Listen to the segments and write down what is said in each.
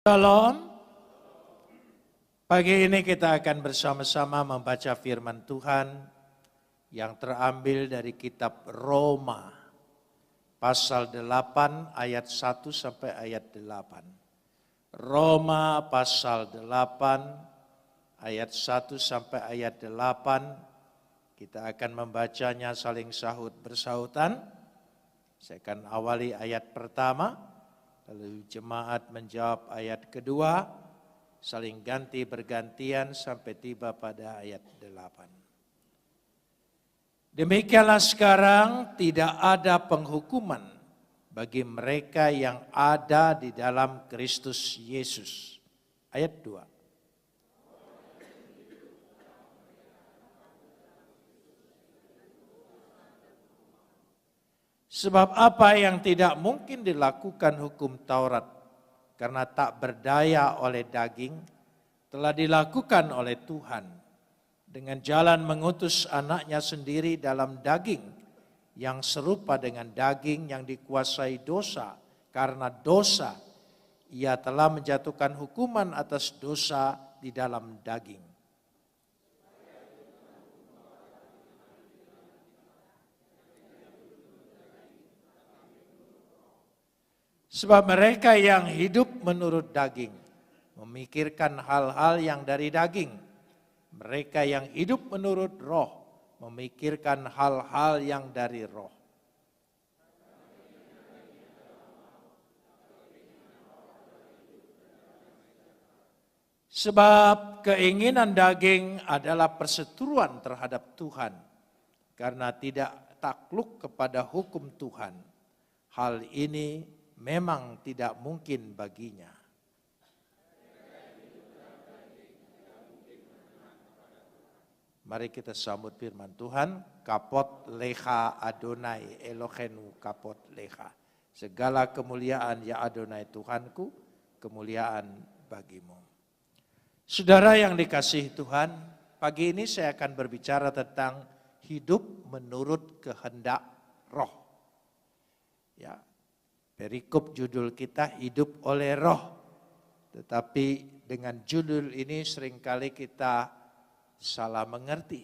Shalom. Pagi ini kita akan bersama-sama membaca firman Tuhan yang terambil dari kitab Roma pasal 8 ayat 1 sampai ayat 8. Roma pasal 8 ayat 1 sampai ayat 8. Kita akan membacanya saling sahut bersahutan. Saya akan awali ayat pertama. Lalu jemaat menjawab ayat kedua, saling ganti bergantian sampai tiba pada ayat 8. Demikianlah sekarang tidak ada penghukuman bagi mereka yang ada di dalam Kristus Yesus. Ayat 2. Sebab apa yang tidak mungkin dilakukan hukum Taurat karena tak berdaya oleh daging, telah dilakukan oleh Tuhan dengan jalan mengutus anaknya sendiri dalam daging yang serupa dengan daging yang dikuasai dosa. Karena dosa, ia telah menjatuhkan hukuman atas dosa di dalam daging. Sebab mereka yang hidup menurut daging memikirkan hal-hal yang dari daging. Mereka yang hidup menurut roh memikirkan hal-hal yang dari roh. Sebab keinginan daging adalah perseteruan terhadap Tuhan, karena tidak takluk kepada hukum Tuhan. Hal ini memang tidak mungkin baginya. Mari kita sambut firman Tuhan. Kapot lecha Adonai Elohenu kapot lecha. Segala kemuliaan ya Adonai Tuhanku, kemuliaan bagimu. Saudara yang dikasihi Tuhan, pagi ini saya akan berbicara tentang hidup menurut kehendak roh. Ya. Perikop judul kita hidup oleh roh. Tetapi dengan judul ini seringkali kita salah mengerti.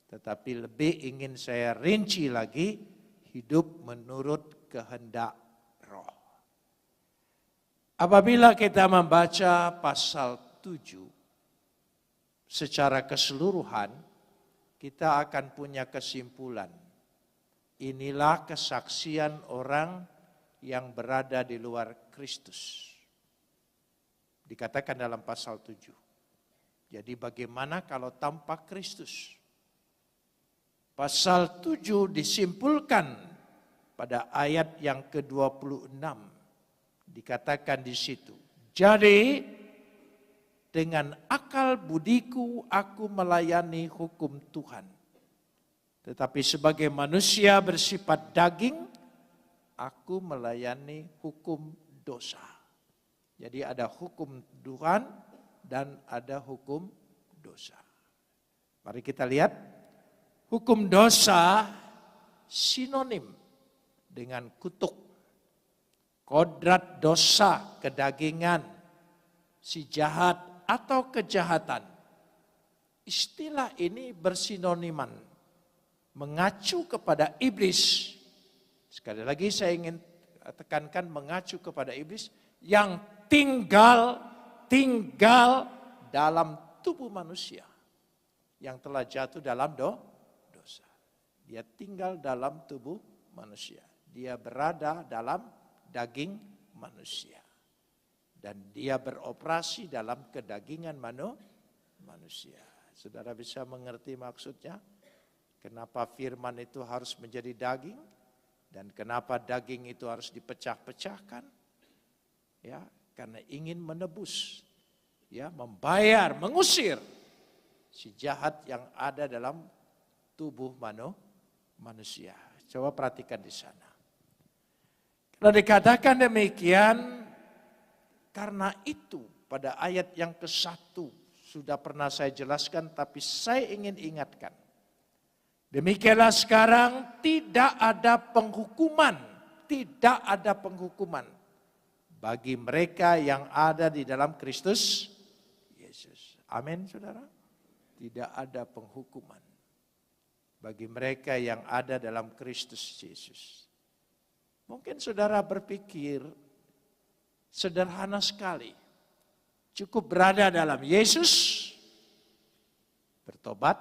Tetapi lebih ingin saya rinci lagi, hidup menurut kehendak roh. Apabila kita membaca pasal 7 secara keseluruhan, kita akan punya kesimpulan. Inilah kesaksian orang yang berada di luar Kristus. Dikatakan dalam pasal 7. Jadi bagaimana kalau tanpa Kristus? Pasal 7 disimpulkan pada ayat yang ke-26. Dikatakan di situ. Jadi dengan akal budiku aku melayani hukum Tuhan. Tetapi sebagai manusia bersifat daging, aku melayani hukum dosa. Jadi ada hukum Tuhan dan ada hukum dosa. Mari kita lihat. Hukum dosa sinonim dengan kutuk. Kodrat dosa, kedagingan, si jahat atau kejahatan. Istilah ini bersinoniman. Mengacu kepada iblis. Sekali lagi saya ingin tekankan mengacu kepada iblis yang tinggal dalam tubuh manusia yang telah jatuh dalam dosa. Dia tinggal dalam tubuh manusia. Dia berada dalam daging manusia. Dan dia beroperasi dalam kedagingan manusia. Saudara bisa mengerti maksudnya? Kenapa firman itu harus menjadi daging? Dan kenapa daging itu harus dipecah-pecahkan? Ya, karena ingin menebus, ya, membayar, mengusir si jahat yang ada dalam tubuh manusia. Coba perhatikan di sana. Kalau dikatakan demikian, karena itu pada ayat yang ke-1 sudah pernah saya jelaskan, tapi saya ingin ingatkan. Demikianlah sekarang tidak ada penghukuman bagi mereka yang ada di dalam Kristus Yesus. Amin, saudara. Tidak ada penghukuman bagi mereka yang ada dalam Kristus Yesus. Mungkin saudara berpikir sederhana sekali. Cukup berada dalam Yesus, bertobat,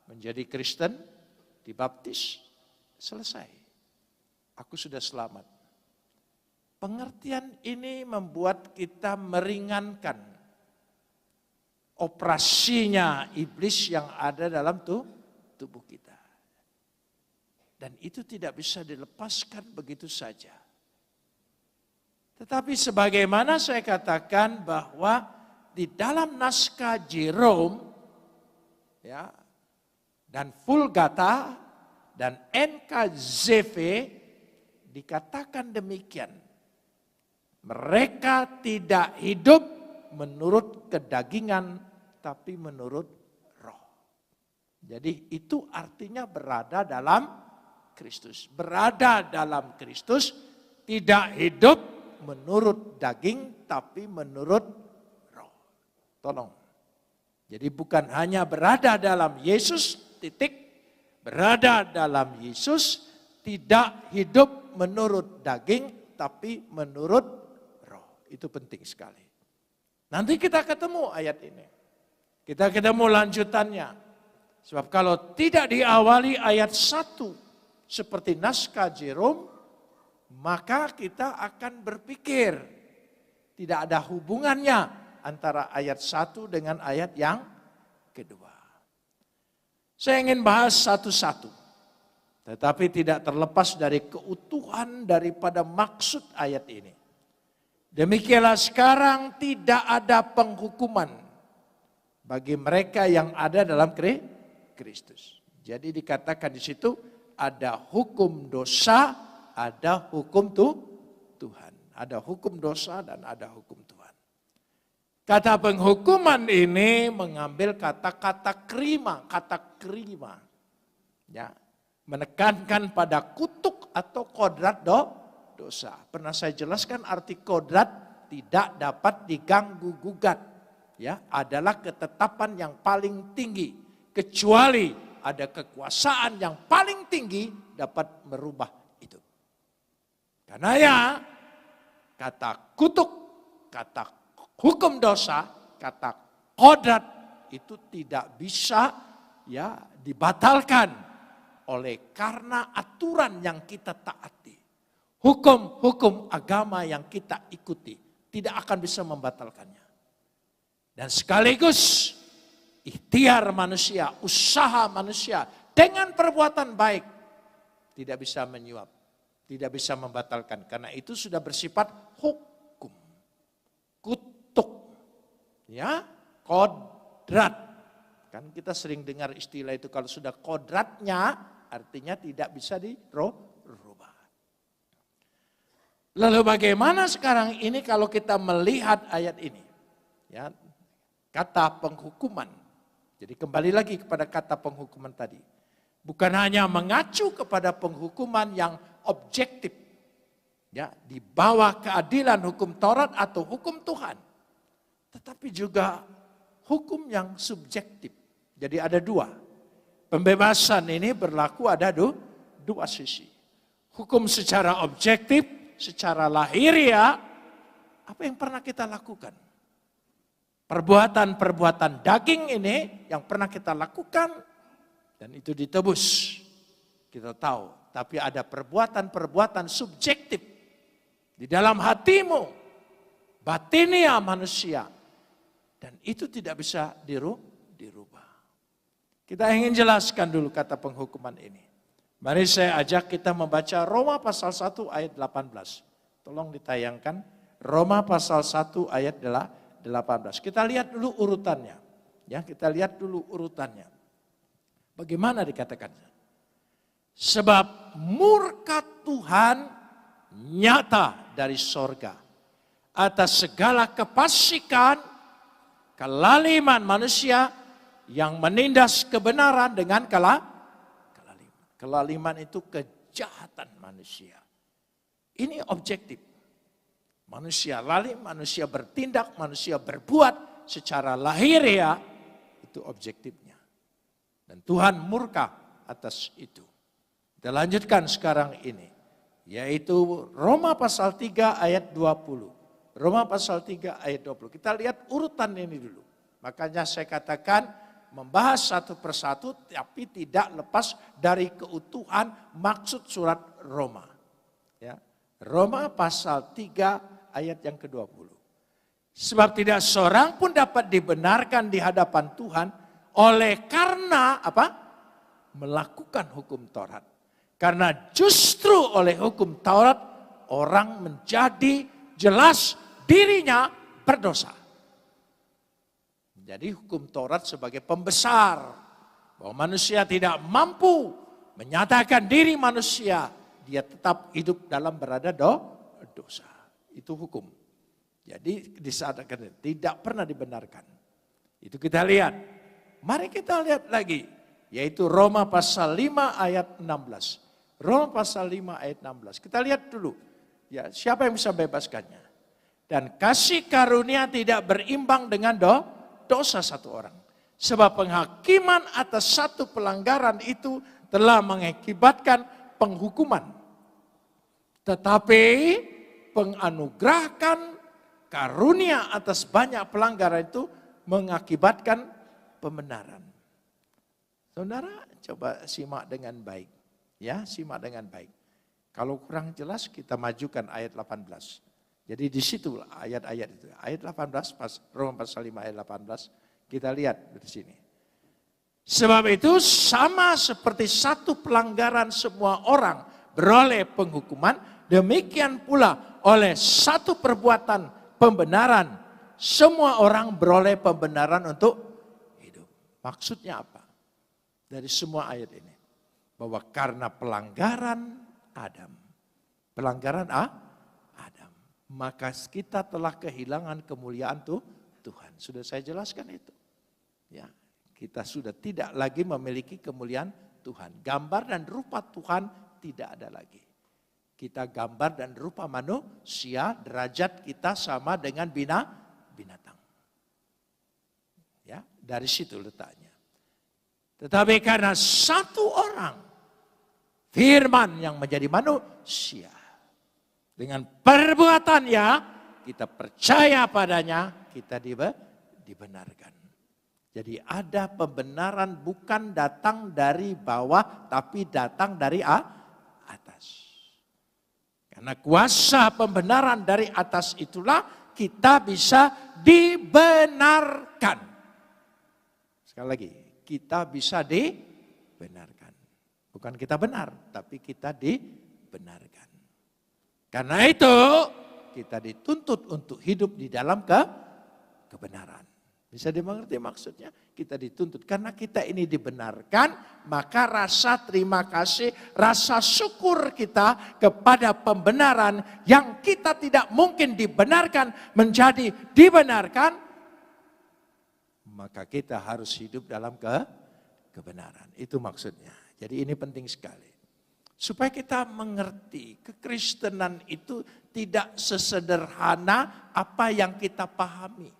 menjadi Kristen, dibaptis, selesai. Aku sudah selamat. Pengertian ini membuat kita meringankan operasinya iblis yang ada dalam tubuh kita. Dan itu tidak bisa dilepaskan begitu saja. Tetapi sebagaimana saya katakan bahwa di dalam naskah Jerome ya, dan Vulgata dan NKJV dikatakan demikian. Mereka tidak hidup menurut kedagingan, tapi menurut roh. Jadi itu artinya berada dalam Kristus. Berada dalam Kristus, tidak hidup menurut daging, tapi menurut roh. Tolong. Jadi bukan hanya berada dalam Yesus, titik. Berada dalam Yesus, tidak hidup menurut daging, tapi menurut roh. Itu penting sekali. Nanti kita ketemu ayat ini. Kita ketemu lanjutannya. Sebab kalau tidak diawali ayat 1 seperti naskah Jerome, maka kita akan berpikir tidak ada hubungannya antara ayat 1 dengan ayat yang kedua. Saya ingin bahas satu-satu. Tetapi tidak terlepas dari keutuhan daripada maksud ayat ini. Demikianlah sekarang tidak ada penghukuman bagi mereka yang ada dalam Kristus. Jadi dikatakan di situ ada hukum dosa, ada hukum Tuhan. Ada hukum dosa dan ada hukum Tuhan. Kata penghukuman ini mengambil kata-kata krima, ya, menekankan pada kutuk atau kodrat dosa. Pernah saya jelaskan arti kodrat tidak dapat diganggu gugat, ya, adalah ketetapan yang paling tinggi, kecuali ada kekuasaan yang paling tinggi dapat merubah itu. Karena ya kata kutuk, kata hukum dosa, kata kodrat itu tidak bisa ya dibatalkan oleh karena aturan yang kita taati. Hukum-hukum agama yang kita ikuti tidak akan bisa membatalkannya. Dan sekaligus ikhtiar manusia, usaha manusia dengan perbuatan baik tidak bisa menyuap, tidak bisa membatalkan. Karena itu sudah bersifat hukum, kutuk, ya, kodrat. Kan kita sering dengar istilah itu, kalau sudah kodratnya artinya tidak bisa dirubah. Lalu bagaimana sekarang ini kalau kita melihat ayat ini? Ya, kata penghukuman. Jadi kembali lagi kepada kata penghukuman tadi. Bukan hanya mengacu kepada penghukuman yang objektif. Ya, di bawah keadilan hukum Taurat atau hukum Tuhan. Tetapi juga hukum yang subjektif. Jadi ada dua. Pembebasan ini berlaku ada dua sisi. Hukum secara objektif, secara lahiriah, apa yang pernah kita lakukan? Perbuatan-perbuatan daging ini yang pernah kita lakukan dan itu ditebus. Kita tahu, tapi ada perbuatan-perbuatan subjektif di dalam hatimu, batinia manusia. Dan itu tidak bisa dirubah. Kita ingin jelaskan dulu kata penghukuman ini. Mari saya ajak kita membaca Roma pasal 1 ayat 18. Tolong ditayangkan Roma pasal 1 ayat 18. Kita lihat dulu urutannya. Ya, kita lihat dulu urutannya. Bagaimana dikatakannya? Sebab murka Tuhan nyata dari sorga atas segala kefasikan, kelaliman manusia yang menindas kebenaran dengan kelaliman. Kelaliman itu kejahatan manusia. Ini objektif. Manusia lalai, manusia bertindak, manusia berbuat secara lahiriah, itu objektifnya. Dan Tuhan murka atas itu. Kita lanjutkan sekarang ini, yaitu Roma pasal 3 ayat 20. Roma pasal 3 ayat 20. Kita lihat urutan ini dulu. Makanya saya katakan membahas satu persatu tapi tidak lepas dari keutuhan maksud surat Roma. Ya. Roma pasal 3 ayat yang ke-20. Sebab tidak seorang pun dapat dibenarkan di hadapan Tuhan oleh karena apa? Melakukan hukum Taurat. Karena justru oleh hukum Taurat orang menjadi jelas dirinya berdosa. Jadi hukum Taurat sebagai pembesar bahwa manusia tidak mampu menyatakan diri manusia, dia tetap hidup dalam berada dosa. Itu hukum. Jadi disatakan tidak pernah dibenarkan. Itu kita lihat. Mari kita lihat lagi, yaitu Roma pasal 5 ayat 16. Roma pasal 5 ayat 16. Kita lihat dulu. Ya, siapa yang bisa bebaskannya? Dan kasih karunia tidak berimbang dengan dosa satu orang. Sebab penghakiman atas satu pelanggaran itu telah mengakibatkan penghukuman. Tetapi penganugerahan karunia atas banyak pelanggaran itu mengakibatkan pembenaran. Saudara, coba simak dengan baik. Ya, simak dengan baik. Kalau kurang jelas kita majukan ayat 18. Jadi di situ ayat-ayat itu. Ayat 18, Roma pasal 5 ayat 18, kita lihat di sini. Sebab itu sama seperti satu pelanggaran semua orang beroleh penghukuman, demikian pula oleh satu perbuatan pembenaran, semua orang beroleh pembenaran untuk hidup. Maksudnya apa? Dari semua ayat ini. Bahwa karena pelanggaran Adam. Pelanggaran Adam. Maka kita telah kehilangan kemuliaan Tuhan. Sudah saya jelaskan itu. Ya, kita sudah tidak lagi memiliki kemuliaan Tuhan. Gambar dan rupa Tuhan tidak ada lagi. Kita gambar dan rupa manusia, derajat kita sama dengan binatang. Ya, dari situ letaknya. Tetapi karena satu orang, Firman yang menjadi manusia, dengan perbuatannya kita percaya padanya, kita dibenarkan. Jadi ada pembenaran bukan datang dari bawah, tapi datang dari atas. Karena kuasa pembenaran dari atas itulah kita bisa dibenarkan. Sekali lagi, kita bisa dibenarkan. Bukan kita benar, tapi kita dibenarkan. Karena itu kita dituntut untuk hidup di dalam kebenaran. Bisa dimengerti maksudnya? Kita dituntut karena kita ini dibenarkan, maka rasa terima kasih, rasa syukur kita kepada pembenaran yang kita tidak mungkin dibenarkan menjadi dibenarkan, maka kita harus hidup dalam kebenaran. Itu maksudnya. Jadi ini penting sekali. Supaya kita mengerti kekristenan itu tidak sesederhana apa yang kita pahami.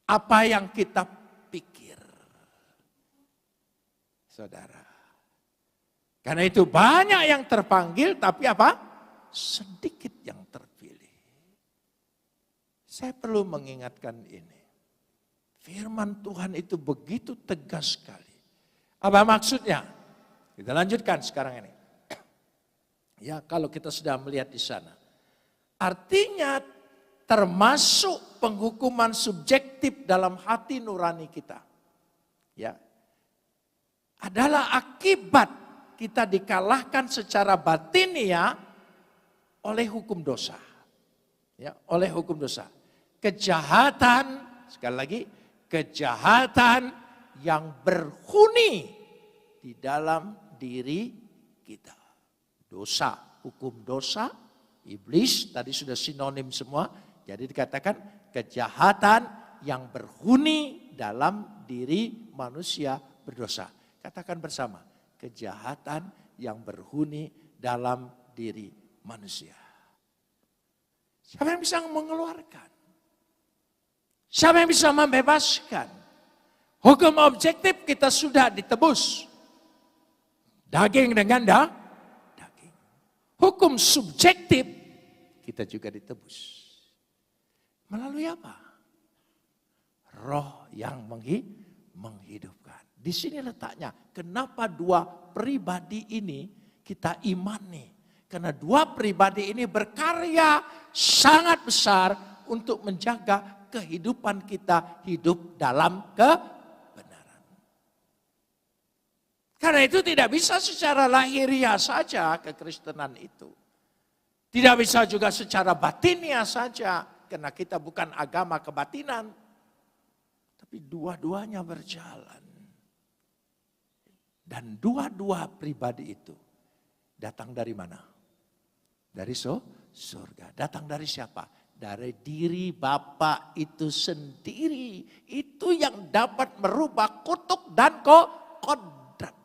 Apa yang kita pikir. Saudara. Karena itu banyak yang terpanggil tapi apa? Sedikit yang terpilih. Saya perlu mengingatkan ini. Firman Tuhan itu begitu tegas sekali. Apa maksudnya? Kita lanjutkan sekarang ini. Ya, kalau kita sudah melihat di sana. Artinya termasuk penghukuman subjektif dalam hati nurani kita. Ya. Adalah akibat kita dikalahkan secara batinia oleh hukum dosa. Ya, oleh hukum dosa. Kejahatan, sekali lagi, kejahatan yang berhuni di dalam diri kita. Dosa, hukum dosa, iblis, tadi sudah sinonim semua. Jadi dikatakan kejahatan yang berhuni dalam diri manusia berdosa. Katakan bersama, kejahatan yang berhuni dalam diri manusia. Siapa yang bisa mengeluarkan? Siapa yang bisa membebaskan? Hukum objektif kita sudah ditebus. Daging dengan daging. Hukum subjektif kita juga ditebus. Melalui apa? Roh yang menghidupkan. Di sini letaknya. Kenapa dua pribadi ini kita imani? Karena dua pribadi ini berkarya sangat besar untuk menjaga kehidupan kita hidup dalam kebenaran. Karena itu tidak bisa secara lahiriah saja kekristenan itu. Tidak bisa juga secara batiniah saja. Karena kita bukan agama kebatinan. Tapi dua-duanya berjalan. Dan dua-dua pribadi itu datang dari mana? Dari surga. Datang dari siapa? Dari diri Bapa itu sendiri. Itu yang dapat merubah kutuk dan kodrat.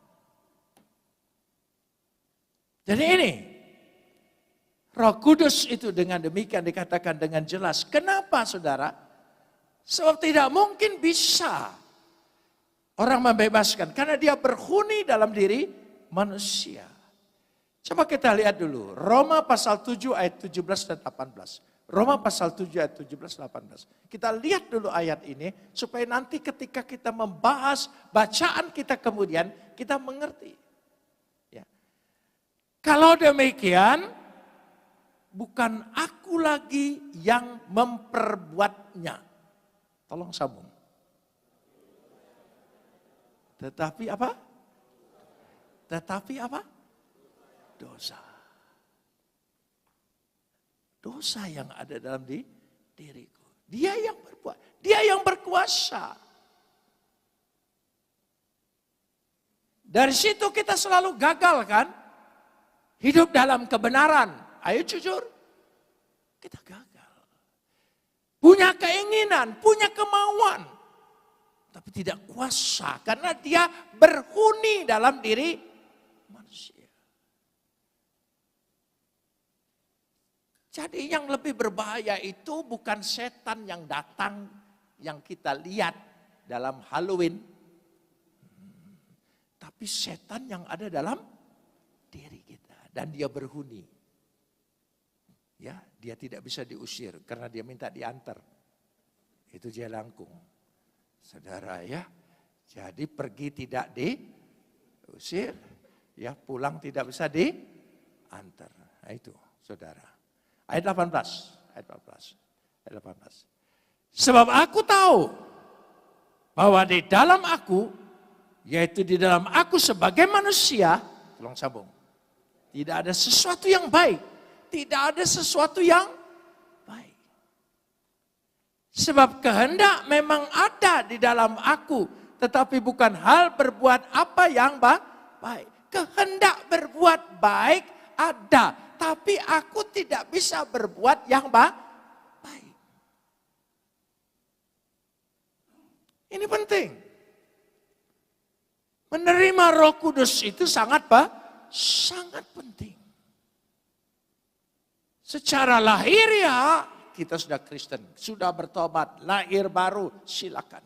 Jadi ini. Roh Kudus itu dengan demikian dikatakan dengan jelas. Kenapa saudara? Sebab tidak mungkin bisa orang membebaskan. Karena dia berhuni dalam diri manusia. Coba kita lihat dulu. Roma pasal 7 ayat 17 dan 18. Roma pasal 7 ayat 17 dan 18. Kita lihat dulu ayat ini. Supaya nanti ketika kita membahas bacaan kita kemudian kita mengerti. Ya. Kalau demikian, bukan aku lagi yang memperbuatnya. Tolong sambung. Tetapi apa? Tetapi apa? Dosa. Dosa yang ada dalam diriku. Dia yang berbuat. Dia yang berkuasa. Dari situ kita selalu gagal kan? Hidup dalam kebenaran. Ayo jujur. Kita gagal. Punya keinginan, punya kemauan. Tapi tidak kuasa. Karena dia berhuni dalam diri manusia. Jadi yang lebih berbahaya itu bukan setan yang datang, yang kita lihat dalam Halloween. Tapi setan yang ada dalam diri kita. Dan dia berhuni. Ya, dia tidak bisa diusir karena dia minta diantar. Itu jelangkung. Saudara ya, jadi pergi tidak diusir, ya pulang tidak bisa diantar. Nah itu saudara. Ayat 18, ayat 18, ayat 18. Sebab aku tahu bahwa di dalam aku, yaitu di dalam aku sebagai manusia, tolong sambung. Tidak ada sesuatu yang baik, tidak ada sesuatu yang baik. Sebab kehendak memang ada di dalam aku, tetapi bukan hal berbuat apa yang baik. Kehendak berbuat baik ada. Tapi aku tidak bisa berbuat yang baik. Ini penting. Menerima Roh Kudus itu sangat penting. Secara lahiriah kita sudah Kristen, sudah bertobat, lahir baru, silakan.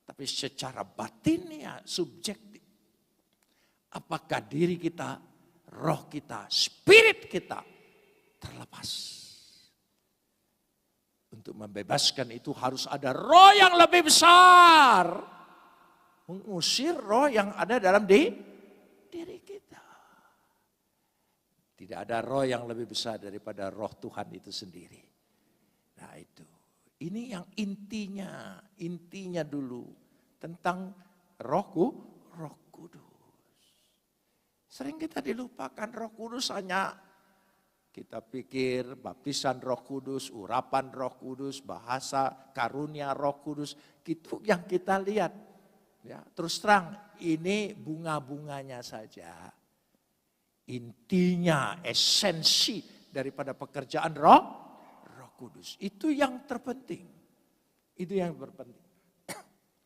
Tapi secara batinnya, subjektif. Apakah diri kita, roh kita, spirit kita terlepas. Untuk membebaskan itu harus ada roh yang lebih besar. Mengusir roh yang ada dalam diri kita. Tidak ada roh yang lebih besar daripada roh Tuhan itu sendiri. Nah itu. Ini yang intinya dulu. Tentang Roh Kudus. Sering kita dilupakan Roh Kudus hanya kita pikir baptisan Roh Kudus, urapan Roh Kudus, bahasa karunia Roh Kudus, itu yang kita lihat. Ya, terus terang ini bunga-bunganya saja. Intinya, esensi daripada pekerjaan Roh Kudus. Itu yang terpenting. Itu yang terpenting.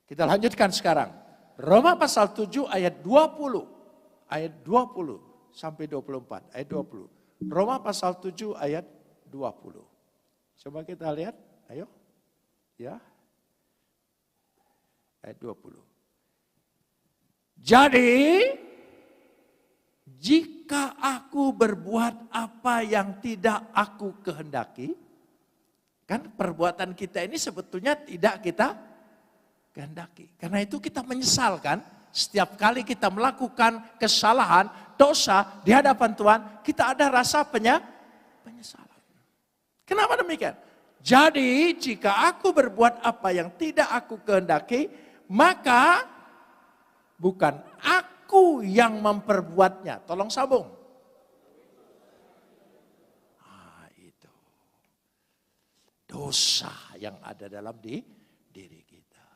Kita lanjutkan sekarang. Roma pasal 7 ayat 20. Ayat 20 sampai 24. Ayat 20. Roma pasal 7 ayat 20. Coba kita lihat, ayo. Ya. Ayat 20. Jadi, jika aku berbuat apa yang tidak aku kehendaki, kan perbuatan kita ini sebetulnya tidak kita kehendaki. Karena itu kita menyesal kan, setiap kali kita melakukan kesalahan, dosa di hadapan Tuhan, kita ada rasa penyesalan. Kenapa demikian? Jadi jika aku berbuat apa yang tidak aku kehendaki, maka bukan aku yang memperbuatnya. Tolong sambung. Itu. Dosa yang ada dalam diri kita.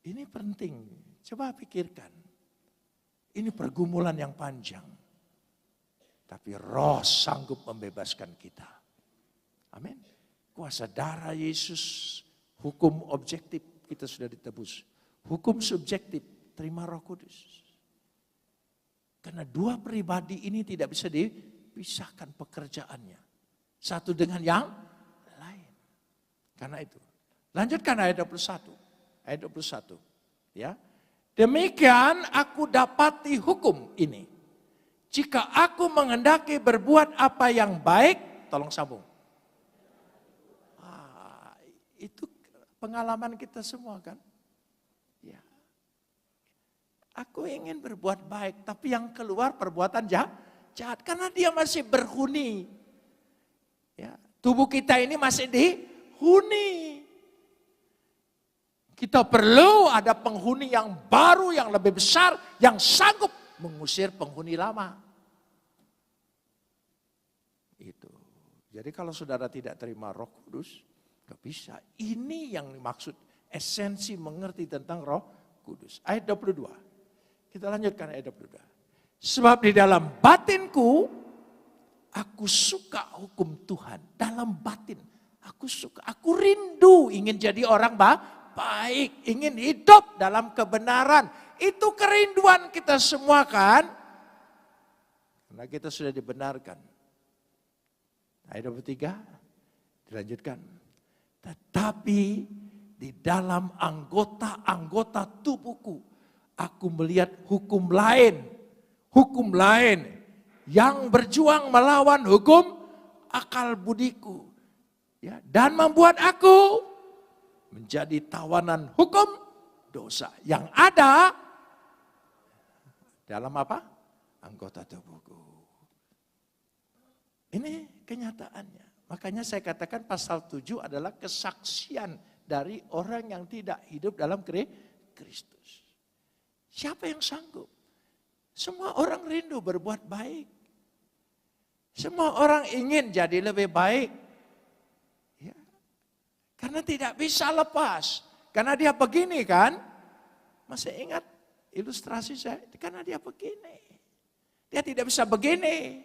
Ini penting. Coba pikirkan. Ini pergumulan yang panjang. Tapi Roh sanggup membebaskan kita. Amin. Kuasa darah Yesus, hukum objektif kita sudah ditebus. Hukum subjektif, terima Roh Kudus. Karena dua pribadi ini tidak bisa dipisahkan pekerjaannya. Satu dengan yang lain. Karena itu. Lanjutkan ayat 21. Ayat 21. Ya. Demikian aku dapati hukum ini. Jika aku menghendaki berbuat apa yang baik, tolong sambung. Itu pengalaman kita semua kan. Ya. Aku ingin berbuat baik, tapi yang keluar perbuatan jahat. Karena dia masih berhuni. Ya. Tubuh kita ini masih dihuni. Kita perlu ada penghuni yang baru, yang lebih besar, yang sanggup mengusir penghuni lama. Itu. Jadi kalau saudara tidak terima Roh Kudus, gak bisa. Ini yang dimaksud esensi mengerti tentang Roh Kudus. Ayat 22. Kita lanjutkan ayat 22. Sebab di dalam batinku, aku suka hukum Tuhan. Dalam batin, aku suka. Aku rindu ingin jadi orang baik. Ingin hidup dalam kebenaran. Itu kerinduan kita semua kan. Karena kita sudah dibenarkan. Ayat 23, dilanjutkan. Tetapi di dalam anggota-anggota tubuhku, aku melihat hukum lain yang berjuang melawan hukum akal budiku. Ya, dan membuat aku menjadi tawanan hukum dosa yang ada dalam apa? Anggota tubuhku. Ini kenyataannya. Makanya saya katakan pasal 7 adalah kesaksian dari orang yang tidak hidup dalam Kristus. Siapa yang sanggup? Semua orang rindu berbuat baik. Semua orang ingin jadi lebih baik. Ya. Karena tidak bisa lepas. Karena dia begini kan. Masih ingat ilustrasi saya? Karena dia begini. Dia tidak bisa begini.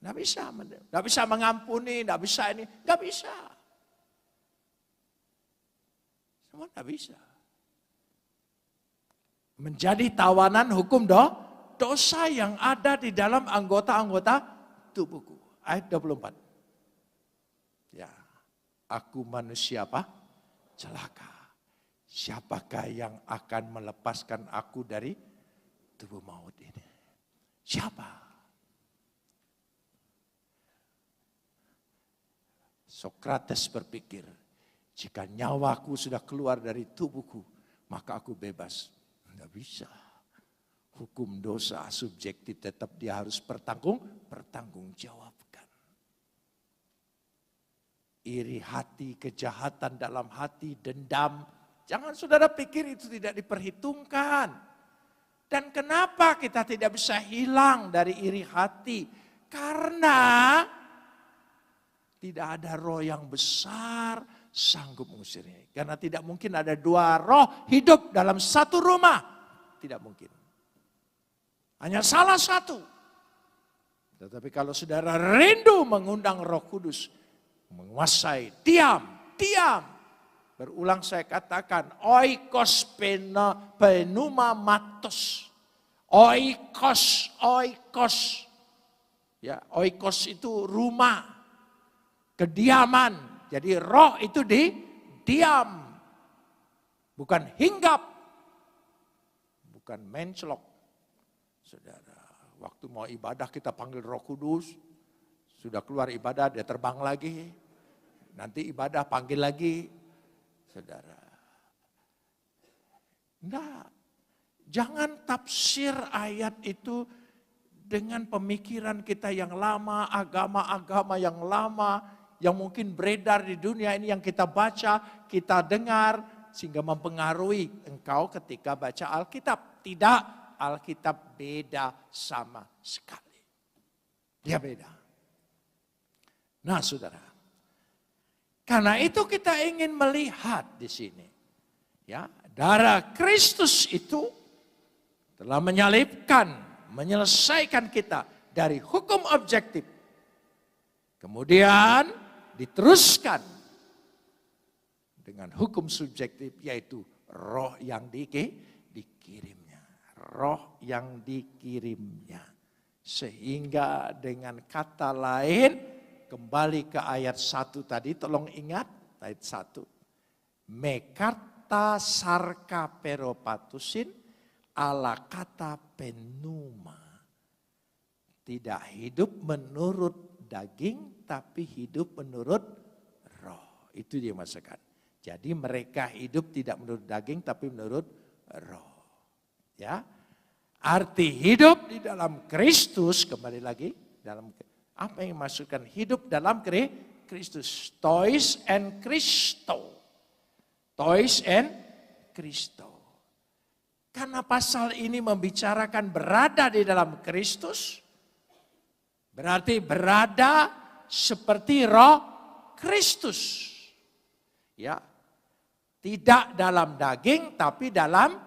Nggak bisa mengampuni, nggak bisa ini, nggak bisa. Semua nggak bisa. Menjadi tawanan hukum dosa yang ada di dalam anggota-anggota tubuhku. Ayat 24. Ya, aku manusia apa? Celaka. Siapakah yang akan melepaskan aku dari tubuh maut ini? Siapa? Sokrates berpikir, jika nyawaku sudah keluar dari tubuhku, maka aku bebas. Tidak bisa. Hukum dosa subjektif tetap dia harus bertanggungjawabkan. Iri hati, kejahatan dalam hati, dendam. Jangan saudara pikir itu tidak diperhitungkan. Dan kenapa kita tidak bisa hilang dari iri hati? Karena tidak ada roh yang besar sanggup mengusirnya. Karena tidak mungkin ada dua roh hidup dalam satu rumah. Tidak mungkin. Hanya salah satu. Tetapi kalau saudara rindu mengundang Roh Kudus, menguasai, diam. Berulang saya katakan, oikos pneuma matos. Oikos. Ya, oikos itu rumah, kediaman. Jadi roh itu diam, bukan hinggap, bukan menclok. Saudara, waktu mau ibadah kita panggil Roh Kudus, sudah keluar ibadah dia terbang lagi, nanti ibadah panggil lagi. Saudara, enggak, jangan tafsir ayat itu dengan pemikiran kita yang lama, agama-agama yang lama, yang mungkin beredar di dunia ini yang kita baca, kita dengar, sehingga mempengaruhi engkau ketika baca Alkitab. Tidak, Alkitab beda sama sekali. Dia beda. Nah saudara, karena itu kita ingin melihat di sini. Ya, darah Kristus itu telah menyalibkan, menyelesaikan kita dari hukum objektif. Kemudian diteruskan dengan hukum subjektif, yaitu roh yang dikirimnya. Roh yang dikirimnya. Sehingga dengan kata lain, kembali ke ayat 1 tadi, tolong ingat ayat 1. Mekarta sarka peropatusin ala kata penuma. Tidak hidup menurut daging, tapi hidup menurut roh. Itu dia maksudkan. Jadi mereka hidup tidak menurut daging, tapi menurut roh. Ya, arti hidup di dalam Kristus, kembali lagi, dalam apa yang dimaksudkan hidup dalam Kristus? Tois and Christo. Tois and Christo. Karena pasal ini membicarakan berada di dalam Kristus, berarti berada seperti roh Kristus. Ya. Tidak dalam daging tapi dalam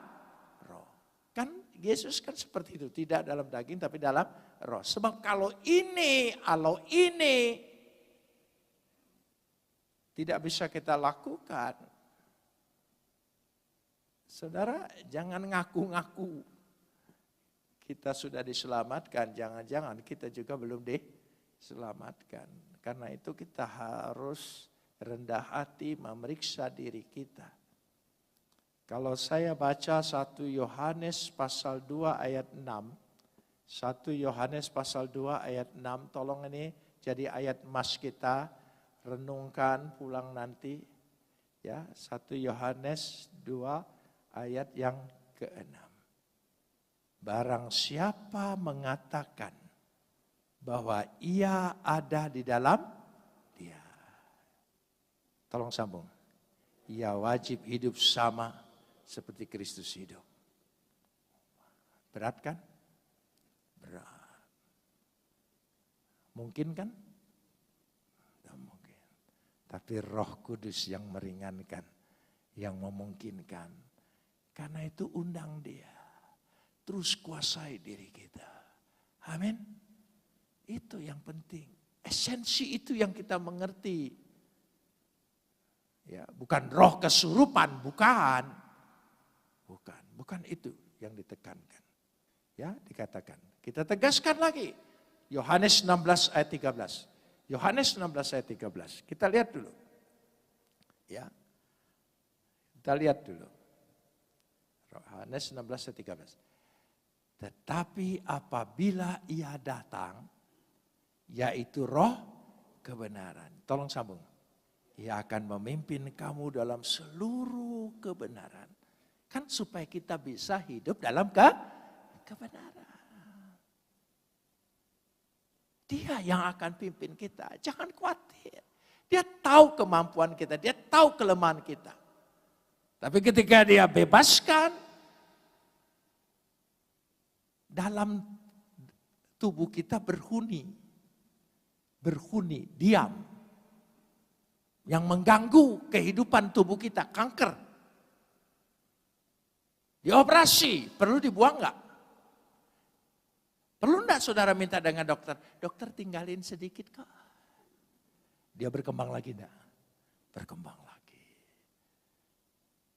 roh. Kan Yesus kan seperti itu, tidak dalam daging tapi dalam roh. Sebab kalau ini tidak bisa kita lakukan. Saudara, jangan ngaku-ngaku kita sudah diselamatkan, jangan-jangan kita juga belum diselamatkan. Karena itu kita harus rendah hati memeriksa diri kita. Kalau saya baca 1 Yohanes pasal 2 ayat 6. 1 Yohanes pasal 2 ayat 6, tolong ini jadi ayat emas kita, renungkan pulang nanti. Ya, 1 Yohanes 2 ayat yang ke-6. Barang siapa mengatakan bahwa ia ada di dalam dia. Tolong sambung. Ia wajib hidup sama seperti Kristus hidup. Berat kan? Berat. Mungkin kan? Tidak mungkin. Tapi Roh Kudus yang meringankan, yang memungkinkan. Karena itu undang dia. Terus kuasai diri kita. Amin. Itu yang penting. Esensi itu yang kita mengerti. Ya, bukan roh kesurupan, bukan. Bukan itu yang ditekankan. Ya, dikatakan. Kita tegaskan lagi. Yohanes 16 ayat 13. Yohanes 16 ayat 13. Kita lihat dulu. Ya. Kita lihat dulu. Yohanes 16 ayat 13. Tetapi apabila ia datang, yaitu roh kebenaran. Tolong sambung. Ia akan memimpin kamu dalam seluruh kebenaran. Kan supaya kita bisa hidup dalam kebenaran. Dia yang akan pimpin kita. Jangan khawatir. Dia tahu kemampuan kita. Dia tahu kelemahan kita. Tapi ketika dia bebaskan, dalam tubuh kita berhuni, diam. Yang mengganggu kehidupan tubuh kita, kanker. Dioperasi, perlu dibuang enggak? Perlu enggak saudara minta dengan dokter? Dokter tinggalin sedikit kok. Dia berkembang lagi enggak? Berkembang lagi.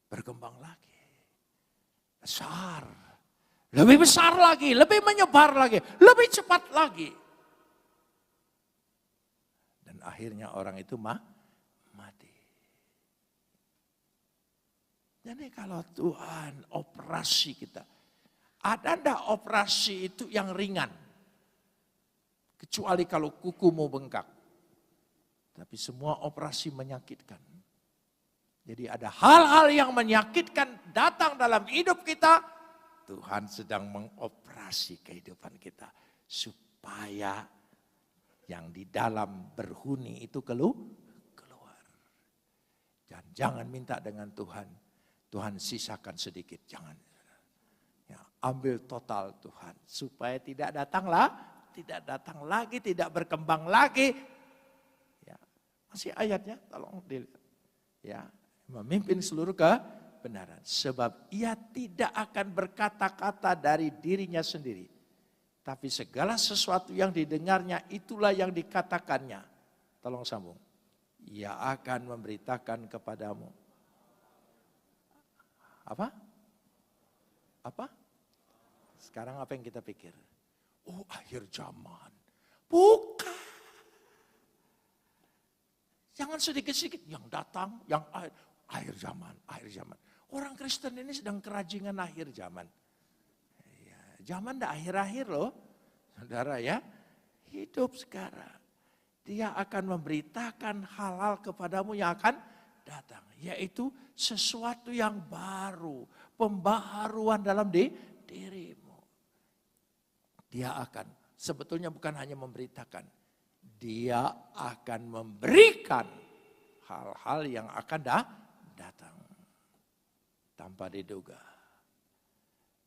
Berkembang lagi. Besar. Lebih besar lagi, lebih menyebar lagi, lebih cepat lagi. Dan akhirnya orang itu mati. Jadi kalau Tuhan operasi kita, ada enggak operasi itu yang ringan? Kecuali kalau kukumu bengkak. Tapi semua operasi menyakitkan. Jadi ada hal-hal yang menyakitkan datang dalam hidup kita. Tuhan sedang mengoperasi kehidupan kita. Supaya yang di dalam berhuni itu keluar. Dan jangan minta dengan Tuhan. Tuhan sisakan sedikit. Jangan. Ya, ambil total Tuhan. Supaya tidak datang lagi, tidak berkembang lagi. Ya, masih ayatnya, tolong dilihat. Ya, memimpin seluruh kebenaran. Sebab ia tidak akan berkata-kata dari dirinya sendiri. Tapi segala sesuatu yang didengarnya itulah yang dikatakannya. Tolong sambung. Ia akan memberitakan kepadamu. Apa? Apa? Sekarang apa yang kita pikir? Oh, akhir zaman. Bukan. Jangan sedikit-sedikit yang datang, yang akhir zaman. Orang Kristen ini sedang kerajingan akhir zaman. Ya, zaman dah akhir-akhir loh. Saudara ya, hidup sekarang. Dia akan memberitakan hal-hal kepadamu yang akan datang. Yaitu sesuatu yang baru. Pembaharuan dalam dirimu. Dia akan, sebetulnya bukan hanya memberitakan. Dia akan memberikan hal-hal yang akan datang. Tanpa diduga.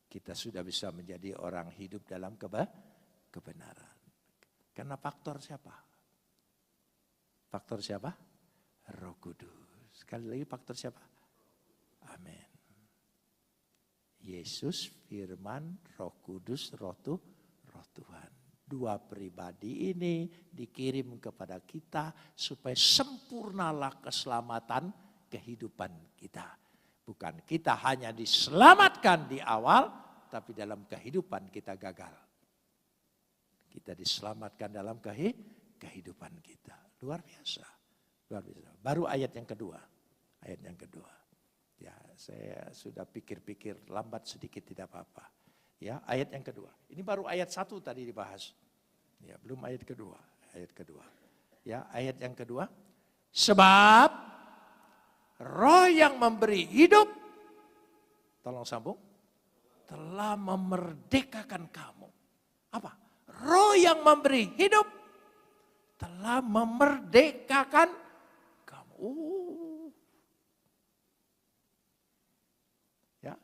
Kita sudah bisa menjadi orang hidup dalam kebenaran. Karena faktor siapa? Faktor siapa? Roh Kudus. Sekali lagi faktor siapa? Amin. Yesus, Firman, Roh Kudus, Roh Tuhan. Dua pribadi ini dikirim kepada kita supaya sempurnalah keselamatan kehidupan kita. Bukan kita hanya diselamatkan di awal, tapi dalam kehidupan kita gagal. Kita diselamatkan dalam kehidupan kita. Luar biasa. Luar biasa. Baru ayat yang kedua. Ayat yang kedua. Ya, saya sudah pikir-pikir lambat sedikit tidak apa-apa. Ya, ayat yang kedua. Ini baru ayat 1 tadi dibahas. Ya, belum ayat kedua. Ayat kedua. Ya, ayat yang kedua. Sebab Roh yang memberi hidup, tolong sambung, telah memerdekakan kamu. Apa? Roh yang memberi hidup telah memerdekakan kamu. Ya.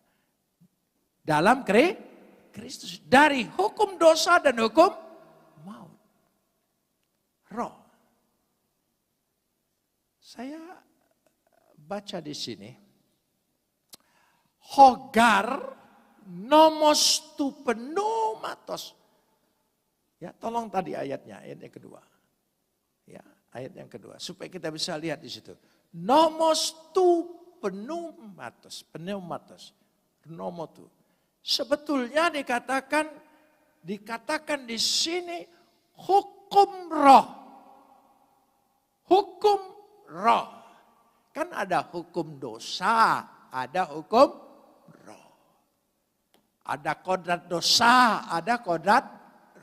Dalam Kristus. Dari hukum dosa dan hukum maut. Roh. Saya baca di sini. Hogar nomos tu pneumatos. Ya, tolong tadi ayatnya, ayat yang kedua. Ya, ayat yang kedua supaya kita bisa lihat di situ. Nomos tu pneumatos, nomotu. Sebetulnya dikatakan di sini hukum roh. Hukum roh. Kan ada hukum dosa, ada hukum roh. Ada kodrat dosa, ada kodrat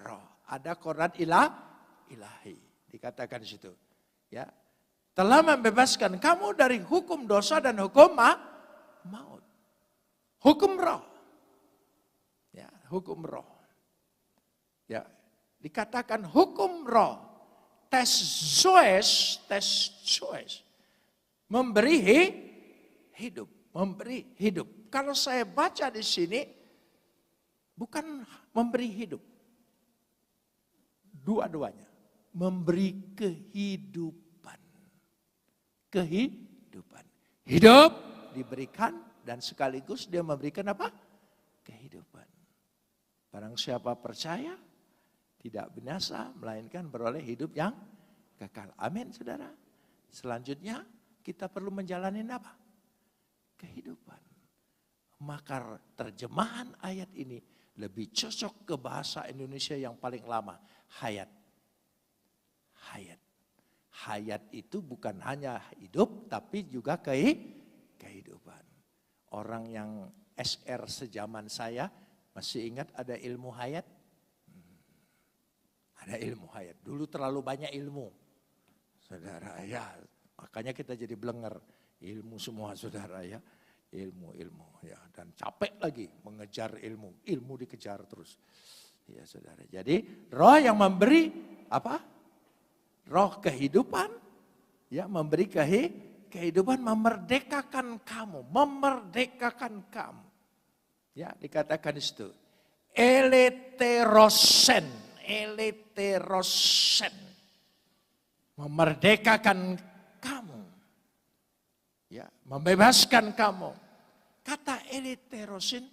roh. Ada kodrat ilahi. Dikatakan di situ. Ya. Telah membebaskan kamu dari hukum dosa dan hukum maut. Hukum roh. Ya, hukum roh. Ya, dikatakan hukum roh. Tes zoes. Memberi hidup. Kalau saya baca di sini, bukan memberi hidup. Dua-duanya. Memberi kehidupan. Hidup diberikan dan sekaligus dia memberikan apa? Kehidupan. Barang siapa percaya, tidak binasa, melainkan beroleh hidup yang kekal. Amin, saudara. Selanjutnya, kita perlu menjalani apa? Kehidupan. Maka terjemahan ayat ini lebih cocok ke bahasa Indonesia yang paling lama. Hayat. Hayat itu bukan hanya hidup, tapi juga kehidupan. Orang yang SR sejaman saya masih ingat ada ilmu hayat? Ada ilmu hayat. Dulu terlalu banyak ilmu. Saudara, ya makanya kita jadi blenger. Ilmu semua saudara ya. Ilmu ya. Dan capek lagi mengejar ilmu. Ilmu dikejar terus. Ya saudara. Jadi roh yang memberi apa? Roh kehidupan. Ya memberi kehidupan, memerdekakan kamu. Memerdekakan kamu. Ya dikatakan di situ. Eleterosen. Memerdekakan kamu. Ya, membebaskan kamu. Kata eleterosin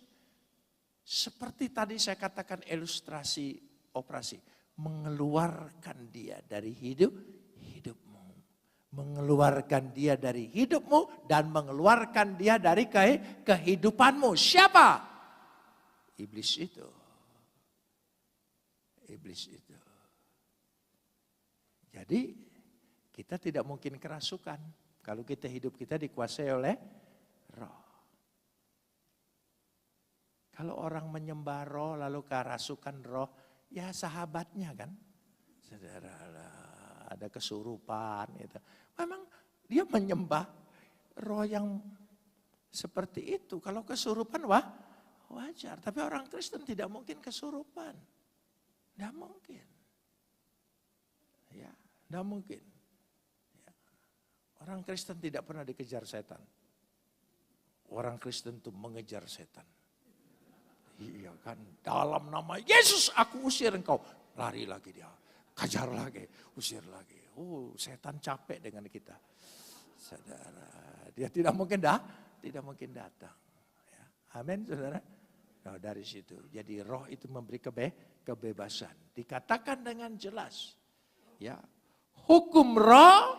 seperti tadi saya katakan ilustrasi operasi. Mengeluarkan dia dari hidupmu. Mengeluarkan dia dari hidupmu dan mengeluarkan dia dari kehidupanmu. Siapa? Iblis itu. Iblis itu. Jadi kita tidak mungkin kerasukan kalau hidup kita dikuasai oleh roh. Kalau orang menyembah roh lalu kerasukan roh, ya sahabatnya kan. Saudara, ada kesurupan gitu. Memang dia menyembah roh yang seperti itu. Kalau kesurupan wajar, tapi orang Kristen tidak mungkin kesurupan. Tidak mungkin. Ya, tidak mungkin. Ya. Orang Kristen tidak pernah dikejar setan. Orang Kristen itu mengejar setan. Iya kan, dalam nama Yesus aku usir engkau. Lari lagi dia, kejar lagi, usir lagi. Oh, setan capek dengan kita. Saudara, dia tidak mungkin datang. Ya. Amin, saudara. Nah, dari situ, jadi roh itu memberi kebebasan. Dikatakan dengan jelas, ya, hukum roh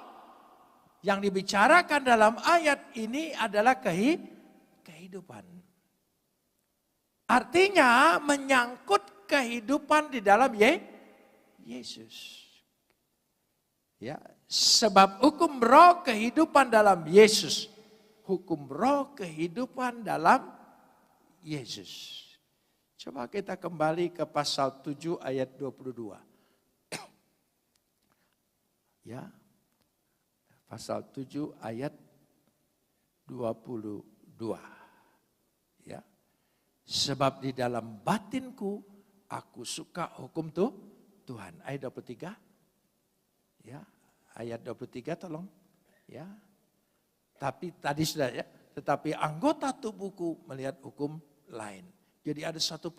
yang dibicarakan dalam ayat ini adalah kehidupan. Artinya menyangkut kehidupan di dalam Yesus. Ya, sebab hukum roh kehidupan dalam Yesus. Hukum roh kehidupan dalam Yesus. Coba kita kembali ke pasal 7 ayat 22. Ya. Pasal 7 ayat 22. Ya. Sebab di dalam batinku aku suka hukum Tuhan. Ayat 23. Ya, ayat 23 tolong. Ya. Tapi tadi sudah ya, tetapi anggota tubuhku melihat hukum lain. Jadi ada satu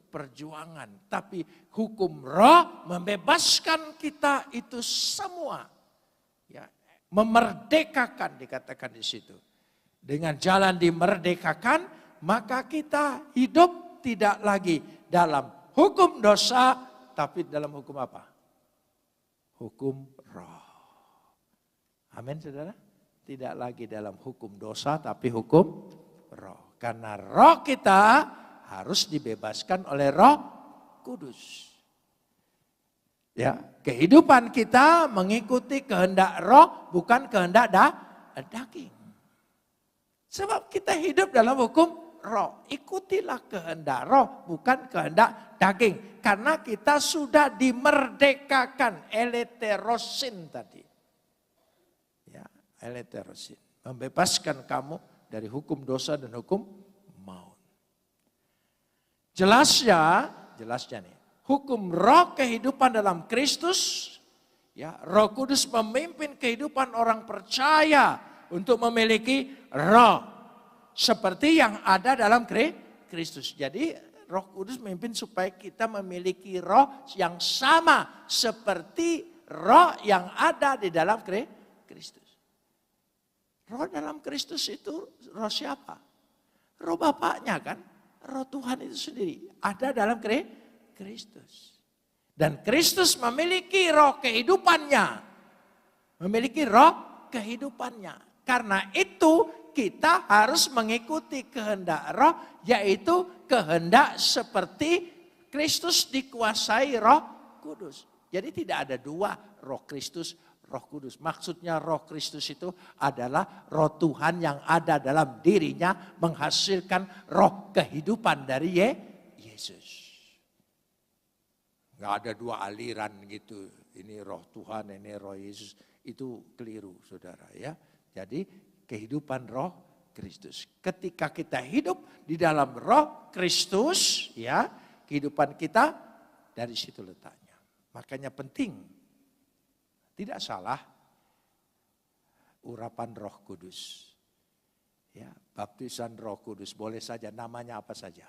perjuangan. Tapi hukum roh membebaskan kita itu semua. Ya, memerdekakan dikatakan di situ. Dengan jalan dimerdekakan, maka kita hidup tidak lagi dalam hukum dosa, tapi dalam hukum apa? Hukum roh. Amin saudara? Tidak lagi dalam hukum dosa, tapi hukum roh. Karena roh kita harus dibebaskan oleh Roh Kudus. Ya, kehidupan kita mengikuti kehendak roh, bukan kehendak daging. Sebab kita hidup dalam hukum roh. Ikutilah kehendak roh, bukan kehendak daging. Karena kita sudah dimerdekakan, eleterosin tadi. Ya, eleterosin. Membebaskan kamu dari hukum dosa dan hukum maut. Jelasnya nih. Hukum roh kehidupan dalam Kristus. Ya, Roh Kudus memimpin kehidupan orang percaya untuk memiliki roh. Seperti yang ada dalam Kristus. Jadi Roh Kudus memimpin supaya kita memiliki roh yang sama. Seperti roh yang ada di dalam Kristus. Roh dalam Kristus itu roh siapa? Roh Bapaknya kan? Roh Tuhan itu sendiri ada dalam Kristus. Dan Kristus memiliki roh kehidupannya. Memiliki roh kehidupannya. Karena itu kita harus mengikuti kehendak roh, yaitu kehendak seperti Kristus dikuasai Roh Kudus. Jadi tidak ada dua, Roh Kristus, Roh Kudus. Maksudnya Roh Kristus itu adalah Roh Tuhan yang ada dalam dirinya menghasilkan roh kehidupan dari Yesus. Nggak ada dua aliran gitu. Ini Roh Tuhan, ini Roh Yesus. Itu keliru, saudara ya. Jadi kehidupan Roh Kristus. Ketika kita hidup di dalam Roh Kristus, ya, kehidupan kita dari situ letaknya. Makanya penting, tidak salah urapan Roh Kudus. Ya, baptisan Roh Kudus boleh saja, namanya apa saja.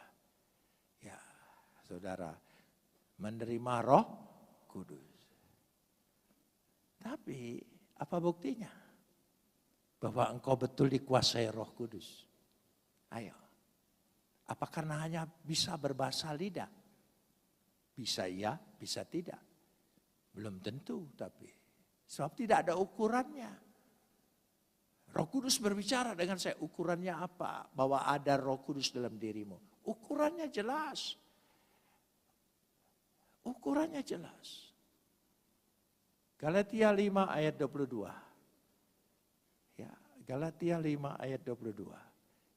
Ya, saudara, menerima Roh Kudus. Tapi apa buktinya? Bahwa engkau betul dikuasai Roh Kudus. Ayo. Apa karena hanya bisa berbahasa lidah? Bisa iya, bisa tidak. Belum tentu tapi. Sebab tidak ada ukurannya. Roh Kudus berbicara dengan saya, ukurannya apa? Bahwa ada Roh Kudus dalam dirimu. Ukurannya jelas. Ukurannya jelas. Galatia 5 ayat 22. Ya, Galatia 5 ayat 22.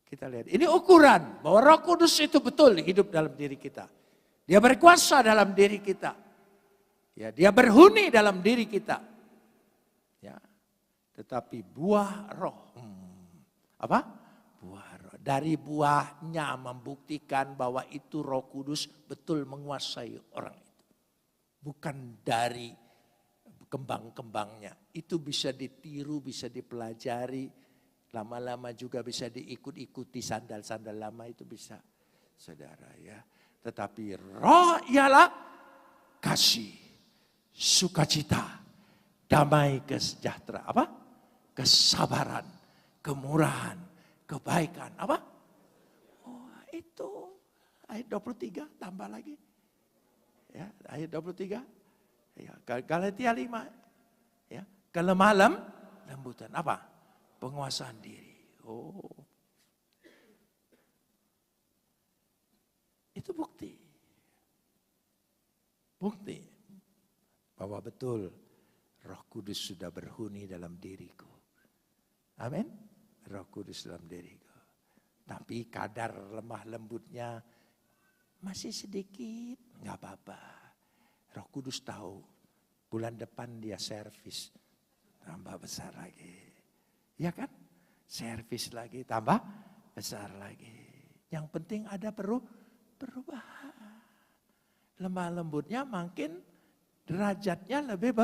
Kita lihat, ini ukuran bahwa Roh Kudus itu betul hidup dalam diri kita. Dia berkuasa dalam diri kita. Ya, dia berhuni dalam diri kita. Ya. Tetapi buah roh. Apa? Buah roh. Dari buahnya membuktikan bahwa itu Roh Kudus betul menguasai orang itu. Bukan dari kembang-kembangnya. Itu bisa ditiru, bisa dipelajari. Lama-lama juga bisa diikut-ikuti sandal-sandal lama itu bisa. Saudara ya. Tetapi roh ialah kasih, sukacita, damai, sejahtera. Apa? Kesabaran, kemurahan, kebaikan. Apa? Oh, itu ayat 23 tambah lagi. Ya, ayat 23. Ya, Galatia 5. Ya, kelemah lembutan. Apa? Penguasaan diri. Oh. Itu bukti. Bukti bahwa betul Roh Kudus sudah berhuni dalam diriku. Amin. Roh Kudus dalam diriku. Tapi kadar lemah lembutnya masih sedikit, nggak apa-apa. Roh Kudus tahu bulan depan dia servis tambah besar lagi. Ya kan? Servis lagi tambah besar lagi. Yang penting ada perubahan. Lemah lembutnya makin derajatnya lebih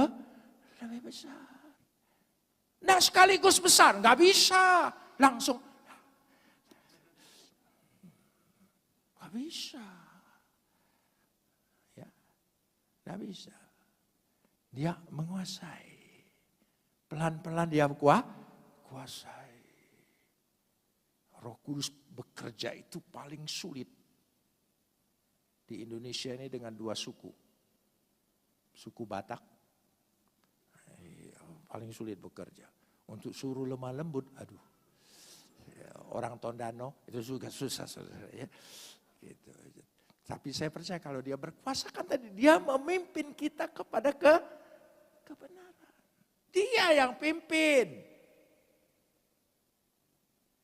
besar. Nah sekaligus besar, nggak bisa langsung. Nggak bisa. Ya, nggak bisa. Dia menguasai. Pelan-pelan dia kuasai. Roh Kudus bekerja itu paling sulit. Di Indonesia ini dengan dua suku. Suku Batak. Paling sulit bekerja. Untuk suruh lemah lembut, aduh. Orang Tondano itu juga susah. Saudara, ya. Gitu. Tapi saya percaya kalau dia berkuasa kan tadi. Dia memimpin kita kepada kebenaran. Dia yang pimpin.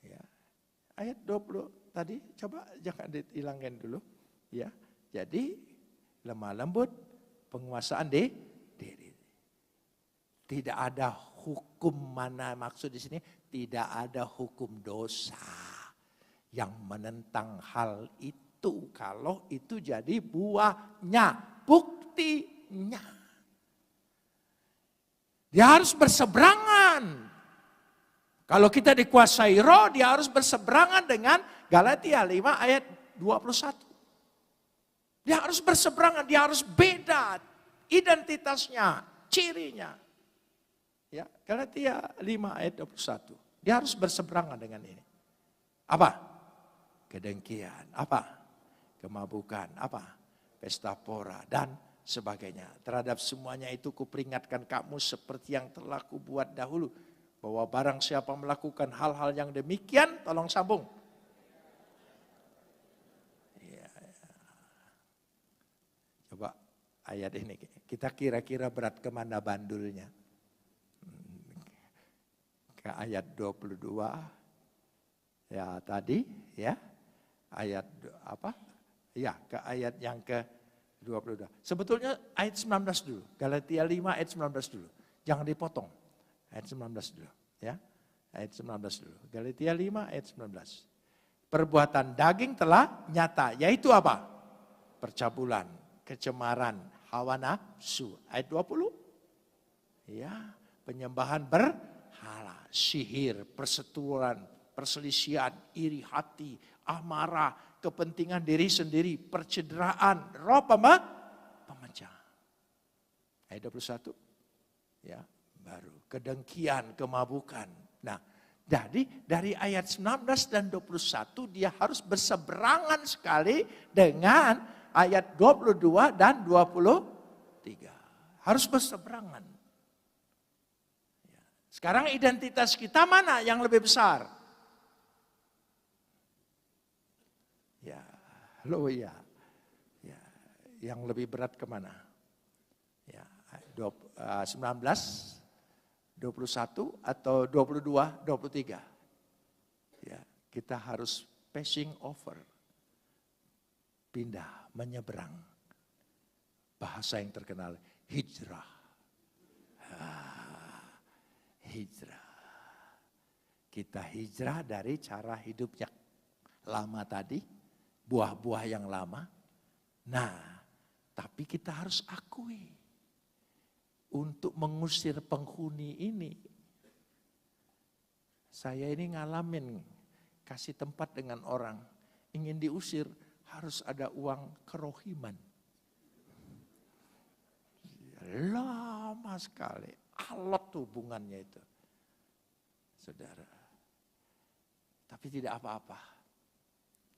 Ya. Ayat 20 tadi coba jangan dihilangkan dulu. Ya. Jadi lemah lembut, penguasaan diri. Tidak ada hukum, mana maksud di sini? Tidak ada hukum dosa yang menentang hal itu. Kalau itu jadi buahnya, buktinya. Dia harus berseberangan. Kalau kita dikuasai roh, dia harus berseberangan dengan Galatia 5 ayat 21. Dia harus berseberangan, dia harus beda identitasnya, cirinya. Ya, Galatia 5 ayat 21. Dia harus berseberangan dengan ini. Apa? Kedengkian, apa? Kemabukan, apa? Pesta pora dan sebagainya. Terhadap semuanya itu kuperingatkan kamu seperti yang telah kubuat dahulu. Bahwa barang siapa melakukan hal-hal yang demikian, tolong sambung. Coba ayat ini, kita kira-kira berat kemana bandulnya? ke ayat 22. Ya tadi ya. Ayat apa? Ya, ke ayat yang ke-22. Sebetulnya ayat 19 dulu. Galatia 5 ayat 19 dulu. Jangan dipotong. Ayat 19 dulu, ya. Ayat 19 dulu. Galatia 5 ayat 19. Perbuatan daging telah nyata, yaitu apa? Percabulan, kecemaran, hawa nafsu. Ayat 20. Ya, penyembahan berhala, sihir, persetubuhan, perselisihan, iri hati, amarah, kepentingan diri sendiri, percederaan, roh pemecah. Ayat 21. Ya, baru kedengkian, kemabukan. Nah, jadi dari ayat 19 dan 21 dia harus berseberangan sekali dengan ayat 22 dan 23. Harus berseberangan. Sekarang identitas kita mana yang lebih besar? Ya, haleluya. Ya, yang lebih berat kemana? Ya, 19, 21 atau 22, 23. Ya, kita harus passing over. Pindah, menyeberang. Bahasa yang terkenal, hijrah. Hijrah. Kita hijrah dari cara hidup yang lama tadi, buah-buah yang lama. Nah, tapi kita harus akui untuk mengusir penghuni ini. Saya ini ngalamin kasih tempat dengan orang, ingin diusir harus ada uang kerohiman. Lama sekali. Alot hubungannya itu. Saudara. Tapi tidak apa-apa.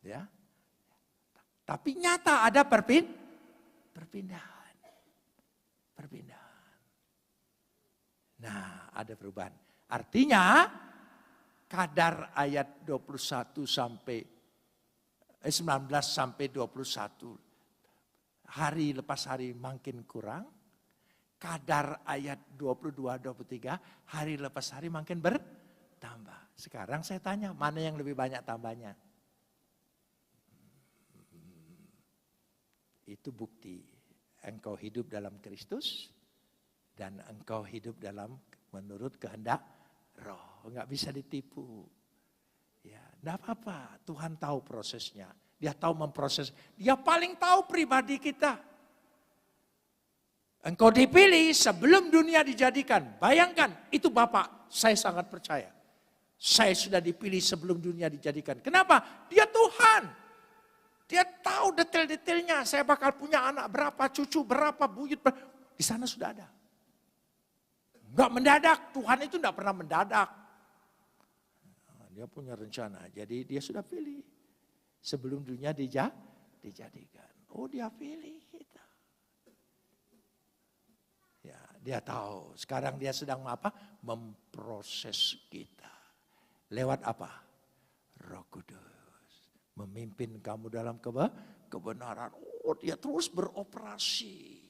Ya. Tapi nyata ada perpindahan. Perpindahan. Nah, ada perubahan. Artinya kadar ayat 21 sampai 19 sampai 21 hari lepas hari makin kurang. Kadar ayat 22-23 hari lepas hari makin bertambah. Sekarang saya tanya, mana yang lebih banyak tambahnya? Itu bukti engkau hidup dalam Kristus dan engkau hidup dalam menurut kehendak Roh. Enggak bisa ditipu. Ya, enggak apa-apa. Tuhan tahu prosesnya. Dia tahu memproses. Dia paling tahu pribadi kita. Engkau dipilih sebelum dunia dijadikan. Bayangkan, itu Bapak, saya sangat percaya. Saya sudah dipilih sebelum dunia dijadikan. Kenapa? Dia Tuhan. Dia tahu detail-detailnya. Saya bakal punya anak berapa, cucu berapa, buyut berapa. Di sana sudah ada. Enggak mendadak, Tuhan itu enggak pernah mendadak. Dia punya rencana, jadi dia sudah pilih. Sebelum dunia dijadikan. Oh, dia pilih kita. Ya, dia tahu. Sekarang dia sedang apa? Memproses kita. Lewat apa? Roh Kudus. Memimpin kamu dalam kebenaran. Oh, dia terus beroperasi.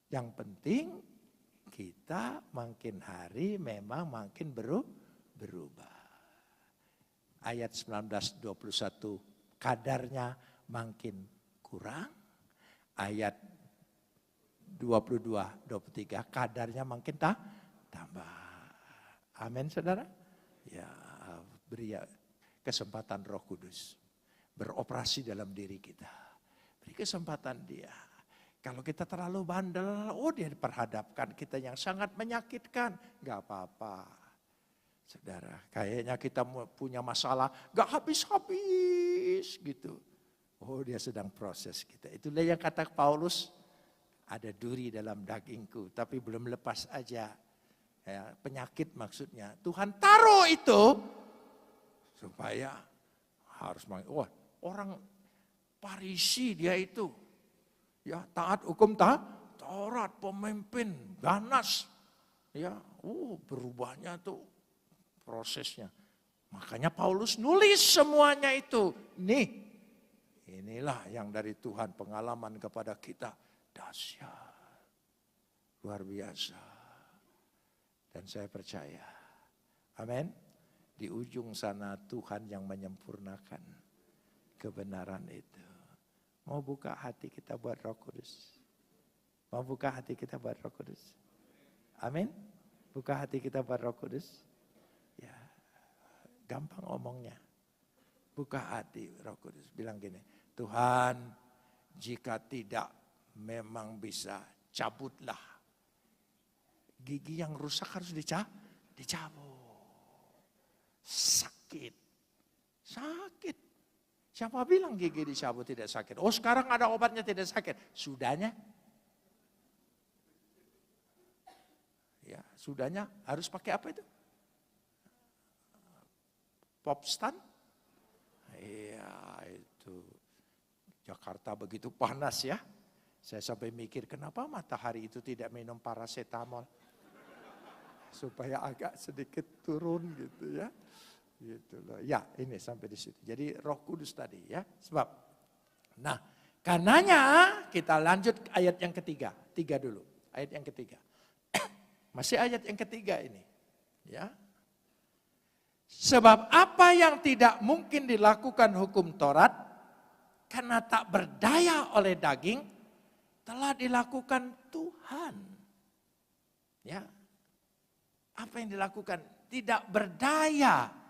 Yang penting kita makin hari memang makin berubah. Ayat 19-21 kadarnya makin kurang. Ayat 22-23 kadarnya makin tambah. Amin saudara. Ya, beri kesempatan Roh Kudus beroperasi dalam diri kita. Beri kesempatan dia. Kalau kita terlalu bandel, oh dia diperhadapkan kita yang sangat menyakitkan. Gak apa-apa. Saudara, kayaknya kita punya masalah gak habis-habis gitu. Oh dia sedang proses kita. Itulah yang kata Paulus. Ada duri dalam dagingku, tapi belum lepas aja. Ya, penyakit maksudnya. Tuhan taruh itu supaya harus orang Farisi dia itu. Ya, taat hukum Taurat, pemimpin, ganas. Ya, berubahnya tuh prosesnya. Makanya Paulus nulis semuanya itu. Inilah yang dari Tuhan pengalaman kepada kita. Dahsyat. Luar biasa. Dan saya percaya, amin, di ujung sana Tuhan yang menyempurnakan kebenaran itu. Mau buka hati kita buat Roh Kudus? Mau buka hati kita buat Roh Kudus? Amin. Buka hati kita buat Roh Kudus. Ya, gampang omongnya. Buka hati Roh Kudus. Bilang gini, Tuhan, jika tidak memang bisa, cabutlah. Gigi yang rusak harus dicabut. Sakit. Sakit. Siapa bilang gigi dicabut tidak sakit? Oh, sekarang ada obatnya tidak sakit. Sudahnya? Ya, sudahnya harus pakai apa itu? Popstan? Iya, itu. Jakarta begitu panas ya. Saya sampai mikir kenapa matahari itu tidak minum paracetamol. Supaya agak sedikit turun gitu ya. Gitu loh. Ya, ini sampai di situ. Jadi Roh Kudus tadi ya. Sebab, nah, karenanya kita lanjut ayat yang ketiga. 3 dulu, ayat yang ketiga. Masih ayat yang ketiga ini. Ya. Sebab apa yang tidak mungkin dilakukan hukum Taurat, karena tak berdaya oleh daging, telah dilakukan Tuhan. Ya. Apa yang dilakukan? Tidak berdaya.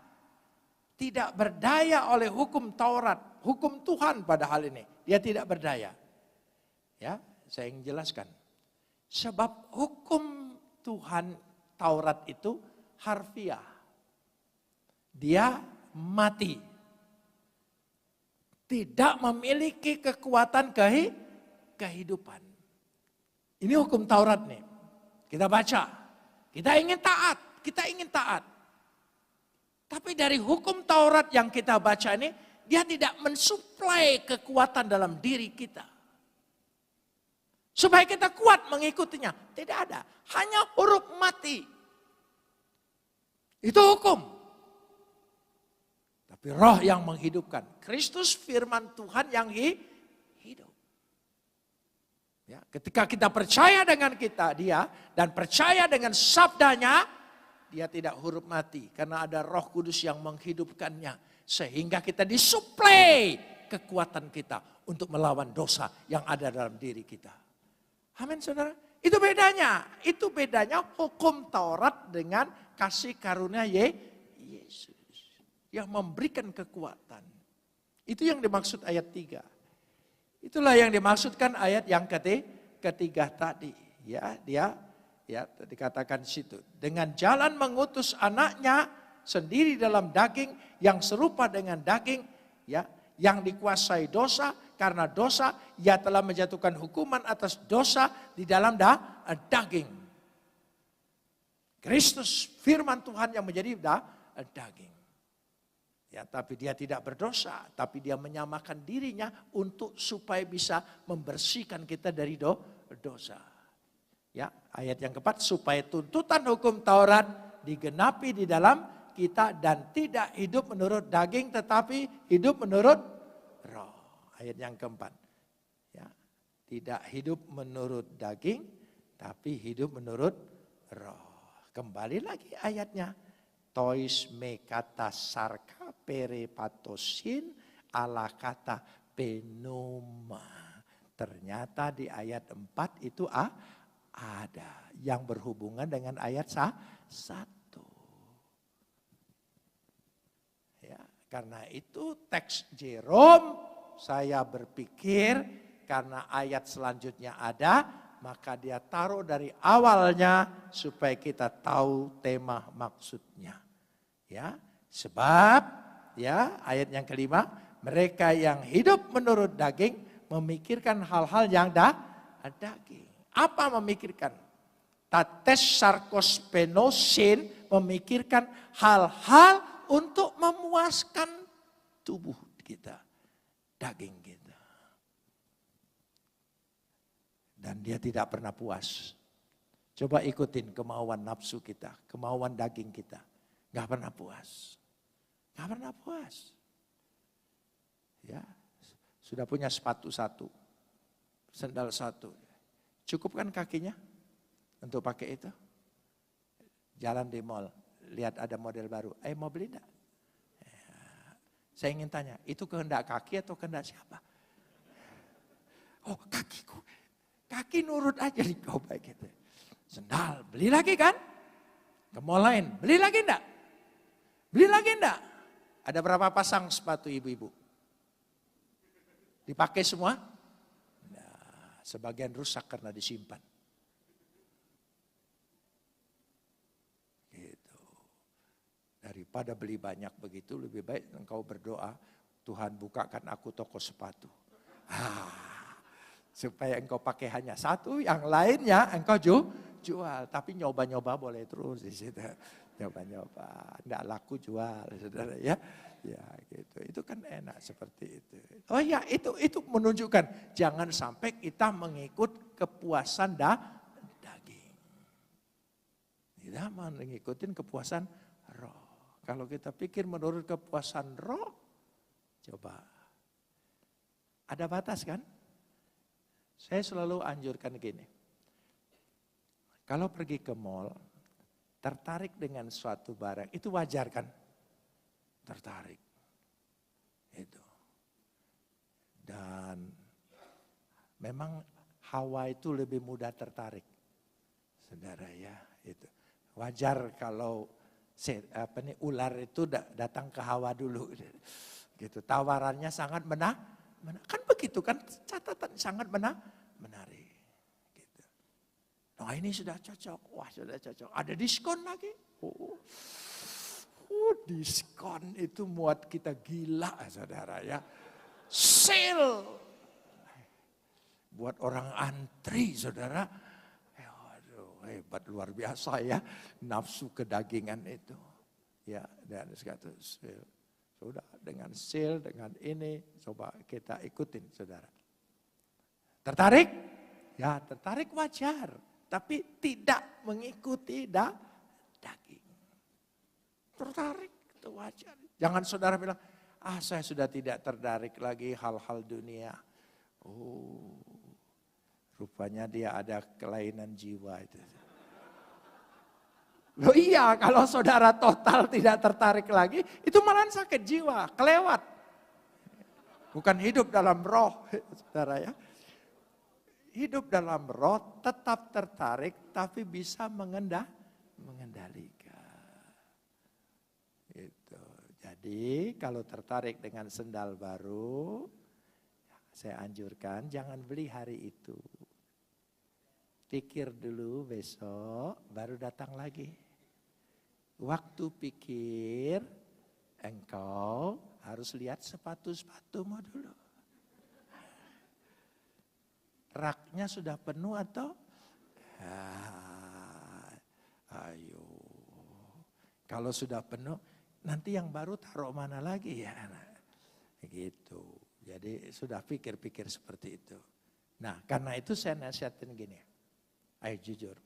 Tidak berdaya oleh hukum Taurat. Hukum Tuhan pada hal ini. Dia tidak berdaya. Ya, saya ingin jelaskan. Sebab hukum Tuhan Taurat itu harfiah. Dia mati. Tidak memiliki kekuatan kehidupan. Ini hukum Taurat nih. Kita baca. Kita ingin taat. Tapi dari hukum Taurat yang kita baca ini, dia tidak mensuplai kekuatan dalam diri kita. Supaya kita kuat mengikutinya. Tidak ada. Hanya huruf mati. Itu hukum. Tapi roh yang menghidupkan. Kristus firman Tuhan yang hidup. Ya, ketika kita percaya dengan dia dan percaya dengan sabdanya, dia tidak huruf mati. Karena ada Roh Kudus yang menghidupkannya. Sehingga kita disuplai kekuatan kita untuk melawan dosa yang ada dalam diri kita. Amin saudara. Itu bedanya. Itu bedanya hukum Taurat dengan kasih karunia Yesus. Yang memberikan kekuatan. Itu yang dimaksud ayat 3. Itulah yang dimaksudkan ayat yang ketiga tadi. Ya, dia dikatakan situ. Dengan jalan mengutus anaknya sendiri dalam daging yang serupa dengan daging ya, yang dikuasai dosa, karena dosa ia telah menjatuhkan hukuman atas dosa di dalam daging. Kristus firman Tuhan yang menjadi daging. Ya, tapi dia tidak berdosa, tapi dia menyamakan dirinya untuk supaya bisa membersihkan kita dari dosa. Ya, ayat yang keempat, supaya tuntutan hukum Taurat digenapi di dalam kita dan tidak hidup menurut daging tetapi hidup menurut roh. Ayat yang keempat. Ya, tidak hidup menurut daging tapi hidup menurut roh. Kembali lagi ayatnya. Tois me kata sarka perepatosin ala kata penoma. Ternyata di ayat 4 itu ada yang berhubungan dengan ayat 1. Ya, karena itu teks Jerome saya berpikir karena ayat selanjutnya ada, maka dia taruh dari awalnya supaya kita tahu tema maksudnya. Ya, sebab ya ayat yang kelima, mereka yang hidup menurut daging memikirkan hal-hal yang daging. Apa memikirkan? Tates sarkos penosin, memikirkan hal-hal untuk memuaskan tubuh kita, daging kita. Dan dia tidak pernah puas. Coba ikutin kemauan nafsu kita, kemauan daging kita. Gak pernah puas. Gak pernah puas. Ya, sudah punya sepatu 1, sendal 1. Cukup kan kakinya untuk pakai itu? jalan di mall, lihat ada model baru, mau beli enggak? Saya ingin tanya, itu kehendak kaki atau kehendak siapa? Oh, kakiku. Kaki nurut aja dicoba gitu. Sendal, beli lagi kan? Ke mall lain, beli lagi enggak? Beli lagi enggak? Ada berapa pasang sepatu ibu-ibu? Dipakai semua? Nah, sebagian rusak karena disimpan. Gitu. Daripada beli banyak begitu, lebih baik engkau berdoa, Tuhan bukakan aku toko sepatu. Supaya engkau pakai hanya satu, yang lainnya engkau jual. Tapi nyoba-nyoba boleh terus di situ. Nyoba-nyoba, enggak laku jual, saudara ya. Ya gitu, itu kan enak seperti itu. Oh ya, itu menunjukkan jangan sampai kita mengikut kepuasan daging. Tidak mengikuti kepuasan roh. Kalau kita pikir menurut kepuasan roh, coba. Ada batas kan? Saya selalu anjurkan gini. Kalau pergi ke mall, tertarik dengan suatu barang, itu wajar kan? Tertarik. Itu. Dan memang Hawa itu lebih mudah tertarik. Saudara ya, itu. Wajar kalau ular itu datang ke Hawa dulu. Gitu. Tawarannya sangat kan begitu kan, catatan sangat menarik. Gitu. Nah ini sudah cocok, wah sudah cocok. Ada diskon lagi. Diskon itu muat kita gila saudara ya. Sale. Buat orang antri saudara. Aduh, hebat luar biasa ya. Nafsu kedagingan itu. Ya, dan sekata sale. Sudah dengan sale, dengan ini, coba kita ikutin saudara. Tertarik? Ya tertarik wajar. Tapi tidak mengikuti daging. Tertarik itu wajar. Jangan saudara bilang, saya sudah tidak tertarik lagi hal-hal dunia. Oh, rupanya dia ada kelainan jiwa itu. Loh iya, kalau saudara total tidak tertarik lagi, itu malah sakit jiwa, kelewat. Bukan hidup dalam roh, saudara ya. Hidup dalam roh tetap tertarik, tapi bisa mengendalikan. Itu. Jadi kalau tertarik dengan sendal baru, saya anjurkan jangan beli hari itu. Pikir dulu besok, baru datang lagi. Waktu pikir, engkau harus lihat sepatu-sepatumu dulu. Raknya sudah penuh atau? Ayo. Kalau sudah penuh, nanti yang baru taruh mana lagi ya? Gitu. Jadi sudah pikir-pikir seperti itu. Nah karena itu saya nasihatin gini. Ayo jujur,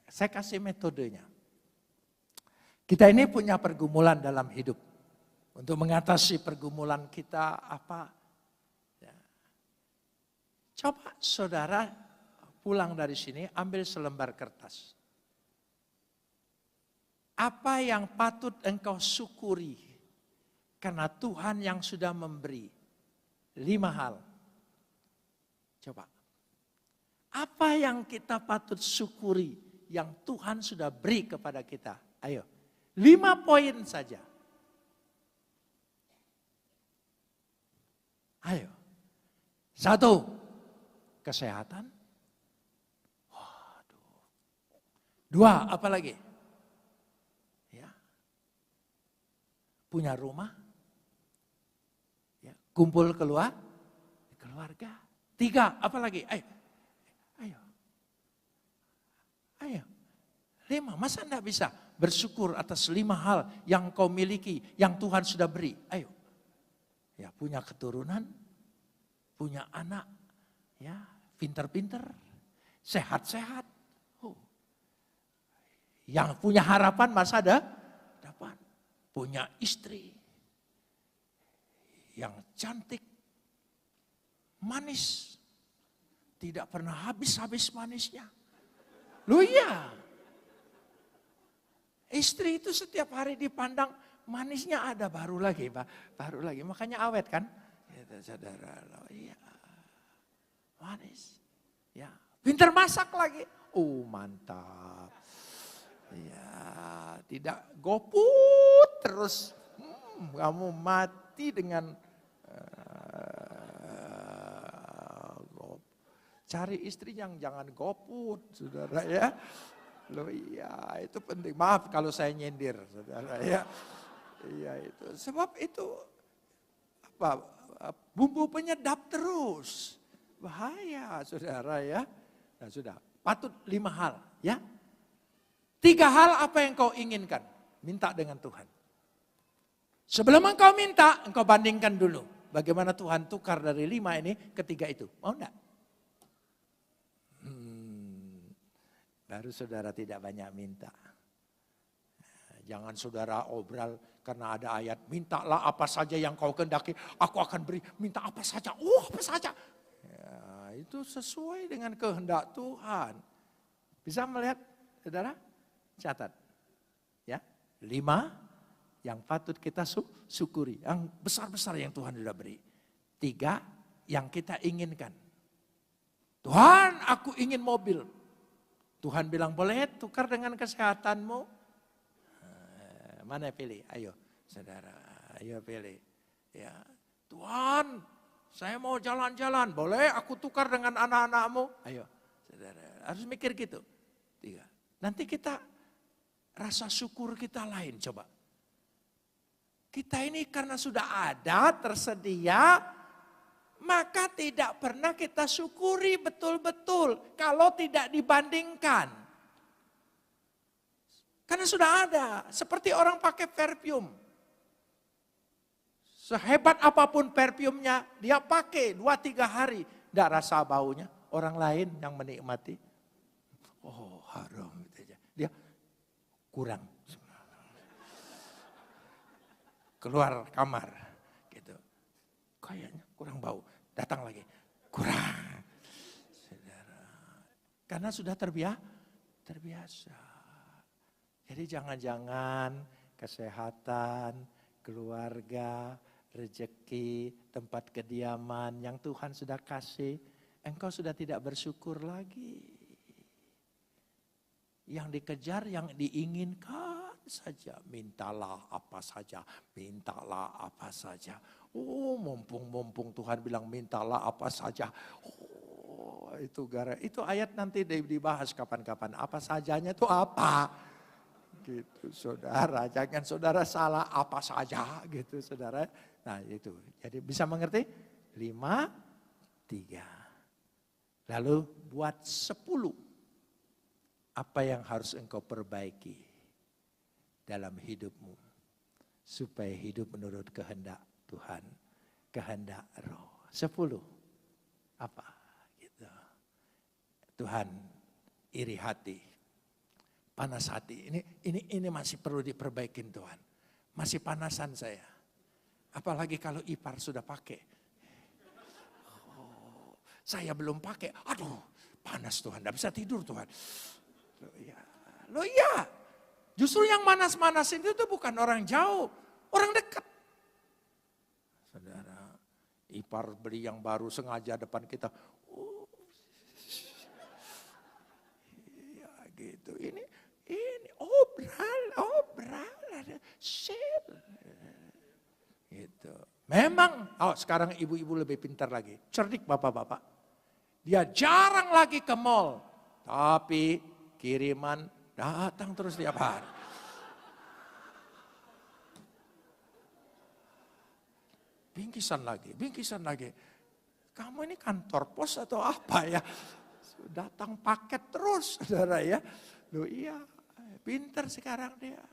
saya kasih metodenya. Kita ini punya pergumulan dalam hidup. Untuk mengatasi pergumulan kita apa? Ya. Coba saudara pulang dari sini ambil selembar kertas. Apa yang patut engkau syukuri? Karena Tuhan yang sudah memberi 5 hal. Coba. Apa yang kita patut syukuri yang Tuhan sudah beri kepada kita? Ayo, 5 poin saja. Ayo. 1, kesehatan. 2, apa lagi? Ya. Punya rumah. Ya. Kumpul keluarga. 3, apa lagi? Ayo. 5, masa enggak bisa bersyukur atas 5 hal yang kau miliki, yang Tuhan sudah beri? Ayo. Ya, punya keturunan, punya anak, ya, pinter-pinter, sehat-sehat. Yang punya harapan masa depan, punya istri yang cantik, manis, tidak pernah habis-habis manisnya. Loh iya. Istri itu setiap hari dipandang manisnya ada, baru lagi. Makanya awet kan? Gitu, saudara. Iya. Manis. Ya. Pintar masak lagi. Mantap. Ya, tidak goput terus. Kamu mati dengan cari istri yang jangan goput, saudara ya. Loh iya, itu penting. Maaf kalau saya nyindir, saudara ya. Iya itu. Sebab itu bumbu penyedap terus. Bahaya, saudara ya. Nah sudah, patut 5 hal ya. 3 hal apa yang kau inginkan, minta dengan Tuhan. Sebelum engkau minta, engkau bandingkan dulu. Bagaimana Tuhan tukar dari 5 ini ke 3 itu. Mau enggak? Baru saudara tidak banyak minta. Jangan saudara obral karena ada ayat, mintalah apa saja yang kau kehendaki, aku akan beri, minta apa saja, apa saja. Ya, itu sesuai dengan kehendak Tuhan. Bisa melihat saudara? Catat. Ya, 5 yang patut kita syukuri, yang besar-besar yang Tuhan sudah beri. 3 yang kita inginkan. Tuhan, aku ingin mobil. Tuhan bilang, boleh tukar dengan kesehatanmu. Mana pilih? Ayo saudara, ayo pilih. Ya, Tuhan, saya mau jalan-jalan. Boleh aku tukar dengan anak-anakmu? Ayo saudara, harus mikir gitu. 3. Nanti kita, rasa syukur kita lain coba. Kita ini karena sudah ada, tersedia, maka tidak pernah kita syukuri betul-betul kalau tidak dibandingkan. Karena sudah ada, seperti orang pakai perfume. Sehebat apapun perfumenya, dia pakai 2-3 hari. Tidak rasa baunya, orang lain yang menikmati. Oh harum, dia kurang. Keluar kamar, gitu. Kayaknya kurang bau. Datang lagi, kurang. Saudara. Karena sudah terbiasa. Jadi jangan-jangan kesehatan, keluarga, rezeki, tempat kediaman yang Tuhan sudah kasih, engkau sudah tidak bersyukur lagi. Yang dikejar, yang diinginkan saja. Mintalah apa saja, mintalah apa saja. Mumpung Tuhan bilang mintalah apa saja. Itu ayat nanti dibahas kapan-kapan. Apa sajanya itu apa? Gitu saudara, jangan saudara salah apa saja gitu saudara. Nah itu, jadi bisa mengerti? 5, 3. Lalu buat 10. Apa yang harus engkau perbaiki dalam hidupmu. Supaya hidup menurut kehendak Tuhan, kehendak Roh. 10. Apa? Gitu. Tuhan iri hati, panas hati. Ini masih perlu diperbaikin Tuhan. Masih panasan saya. Apalagi kalau ipar sudah pakai. Saya belum pakai. Aduh, panas Tuhan. Tidak bisa tidur Tuhan. Loh iya. Justru yang manas-manas itu tuh bukan orang jauh. Orang dekat. Saudara, ipar beli yang baru sengaja depan kita. Ya gitu. Ini obral. Ada sel. Gitu. Memang, sekarang ibu-ibu lebih pintar lagi. Cerdik bapak-bapak. Dia jarang lagi ke mall. Tapi kiriman datang terus tiap hari. Bingkisan lagi. Kamu ini kantor pos atau apa ya? Datang paket terus, saudara ya. Loh iya, pintar sekarang dia.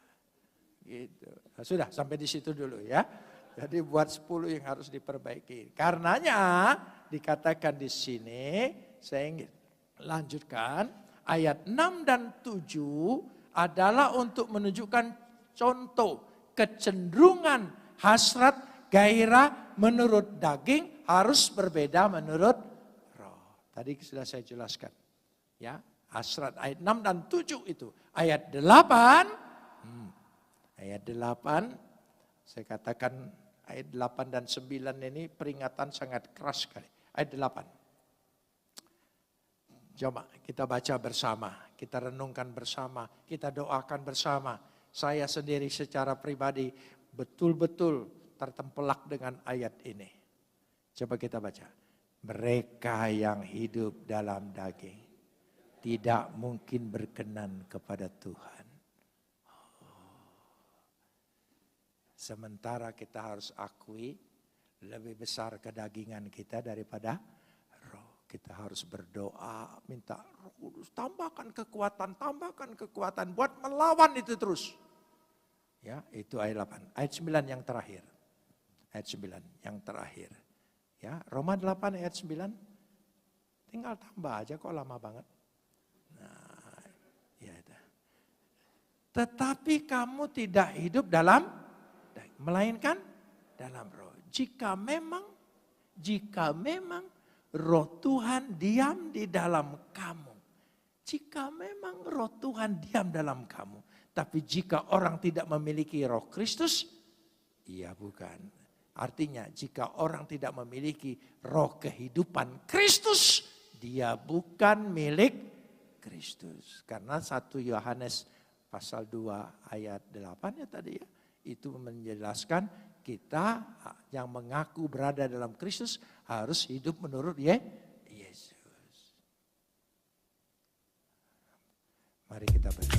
Gitu. Nah, sudah sampai di situ dulu ya. Jadi buat 10 yang harus diperbaiki. Karenanya dikatakan di sini, saya ingin lanjutkan. Ayat 6 dan 7 adalah untuk menunjukkan contoh kecenderungan hasrat gairah menurut daging harus berbeda menurut roh. Tadi sudah saya jelaskan. Ya, hasrat ayat 6 dan 7 itu. Ayat 8 Ayat 8, saya katakan ayat 8 dan 9 ini peringatan sangat keras sekali. Ayat 8. Coba kita baca bersama, kita renungkan bersama, kita doakan bersama. Saya sendiri secara pribadi betul-betul tertempelak dengan ayat ini. Coba kita baca. Mereka yang hidup dalam daging tidak mungkin berkenan kepada Tuhan. Sementara kita harus akui lebih besar kedagingan kita daripada roh. Kita harus berdoa, minta Roh Kudus tambahkan kekuatan buat melawan itu terus. Ya, itu ayat 8. Ayat 9 yang terakhir. Ayat 9 yang terakhir. Ya, Roma 8 ayat 9. Tinggal tambah aja kok lama banget. Nah, ya itu. Tetapi kamu tidak hidup dalam melainkan dalam roh. Jika memang roh Tuhan diam di dalam kamu. Jika memang roh Tuhan diam dalam kamu. Tapi jika orang tidak memiliki roh Kristus, iya bukan. Artinya jika orang tidak memiliki roh kehidupan Kristus, dia bukan milik Kristus. Karena 1 Yohanes pasal 2 ayat 8 ya tadi ya. Itu menjelaskan kita yang mengaku berada dalam Kristus harus hidup menurut Yesus. Mari kita berdoa.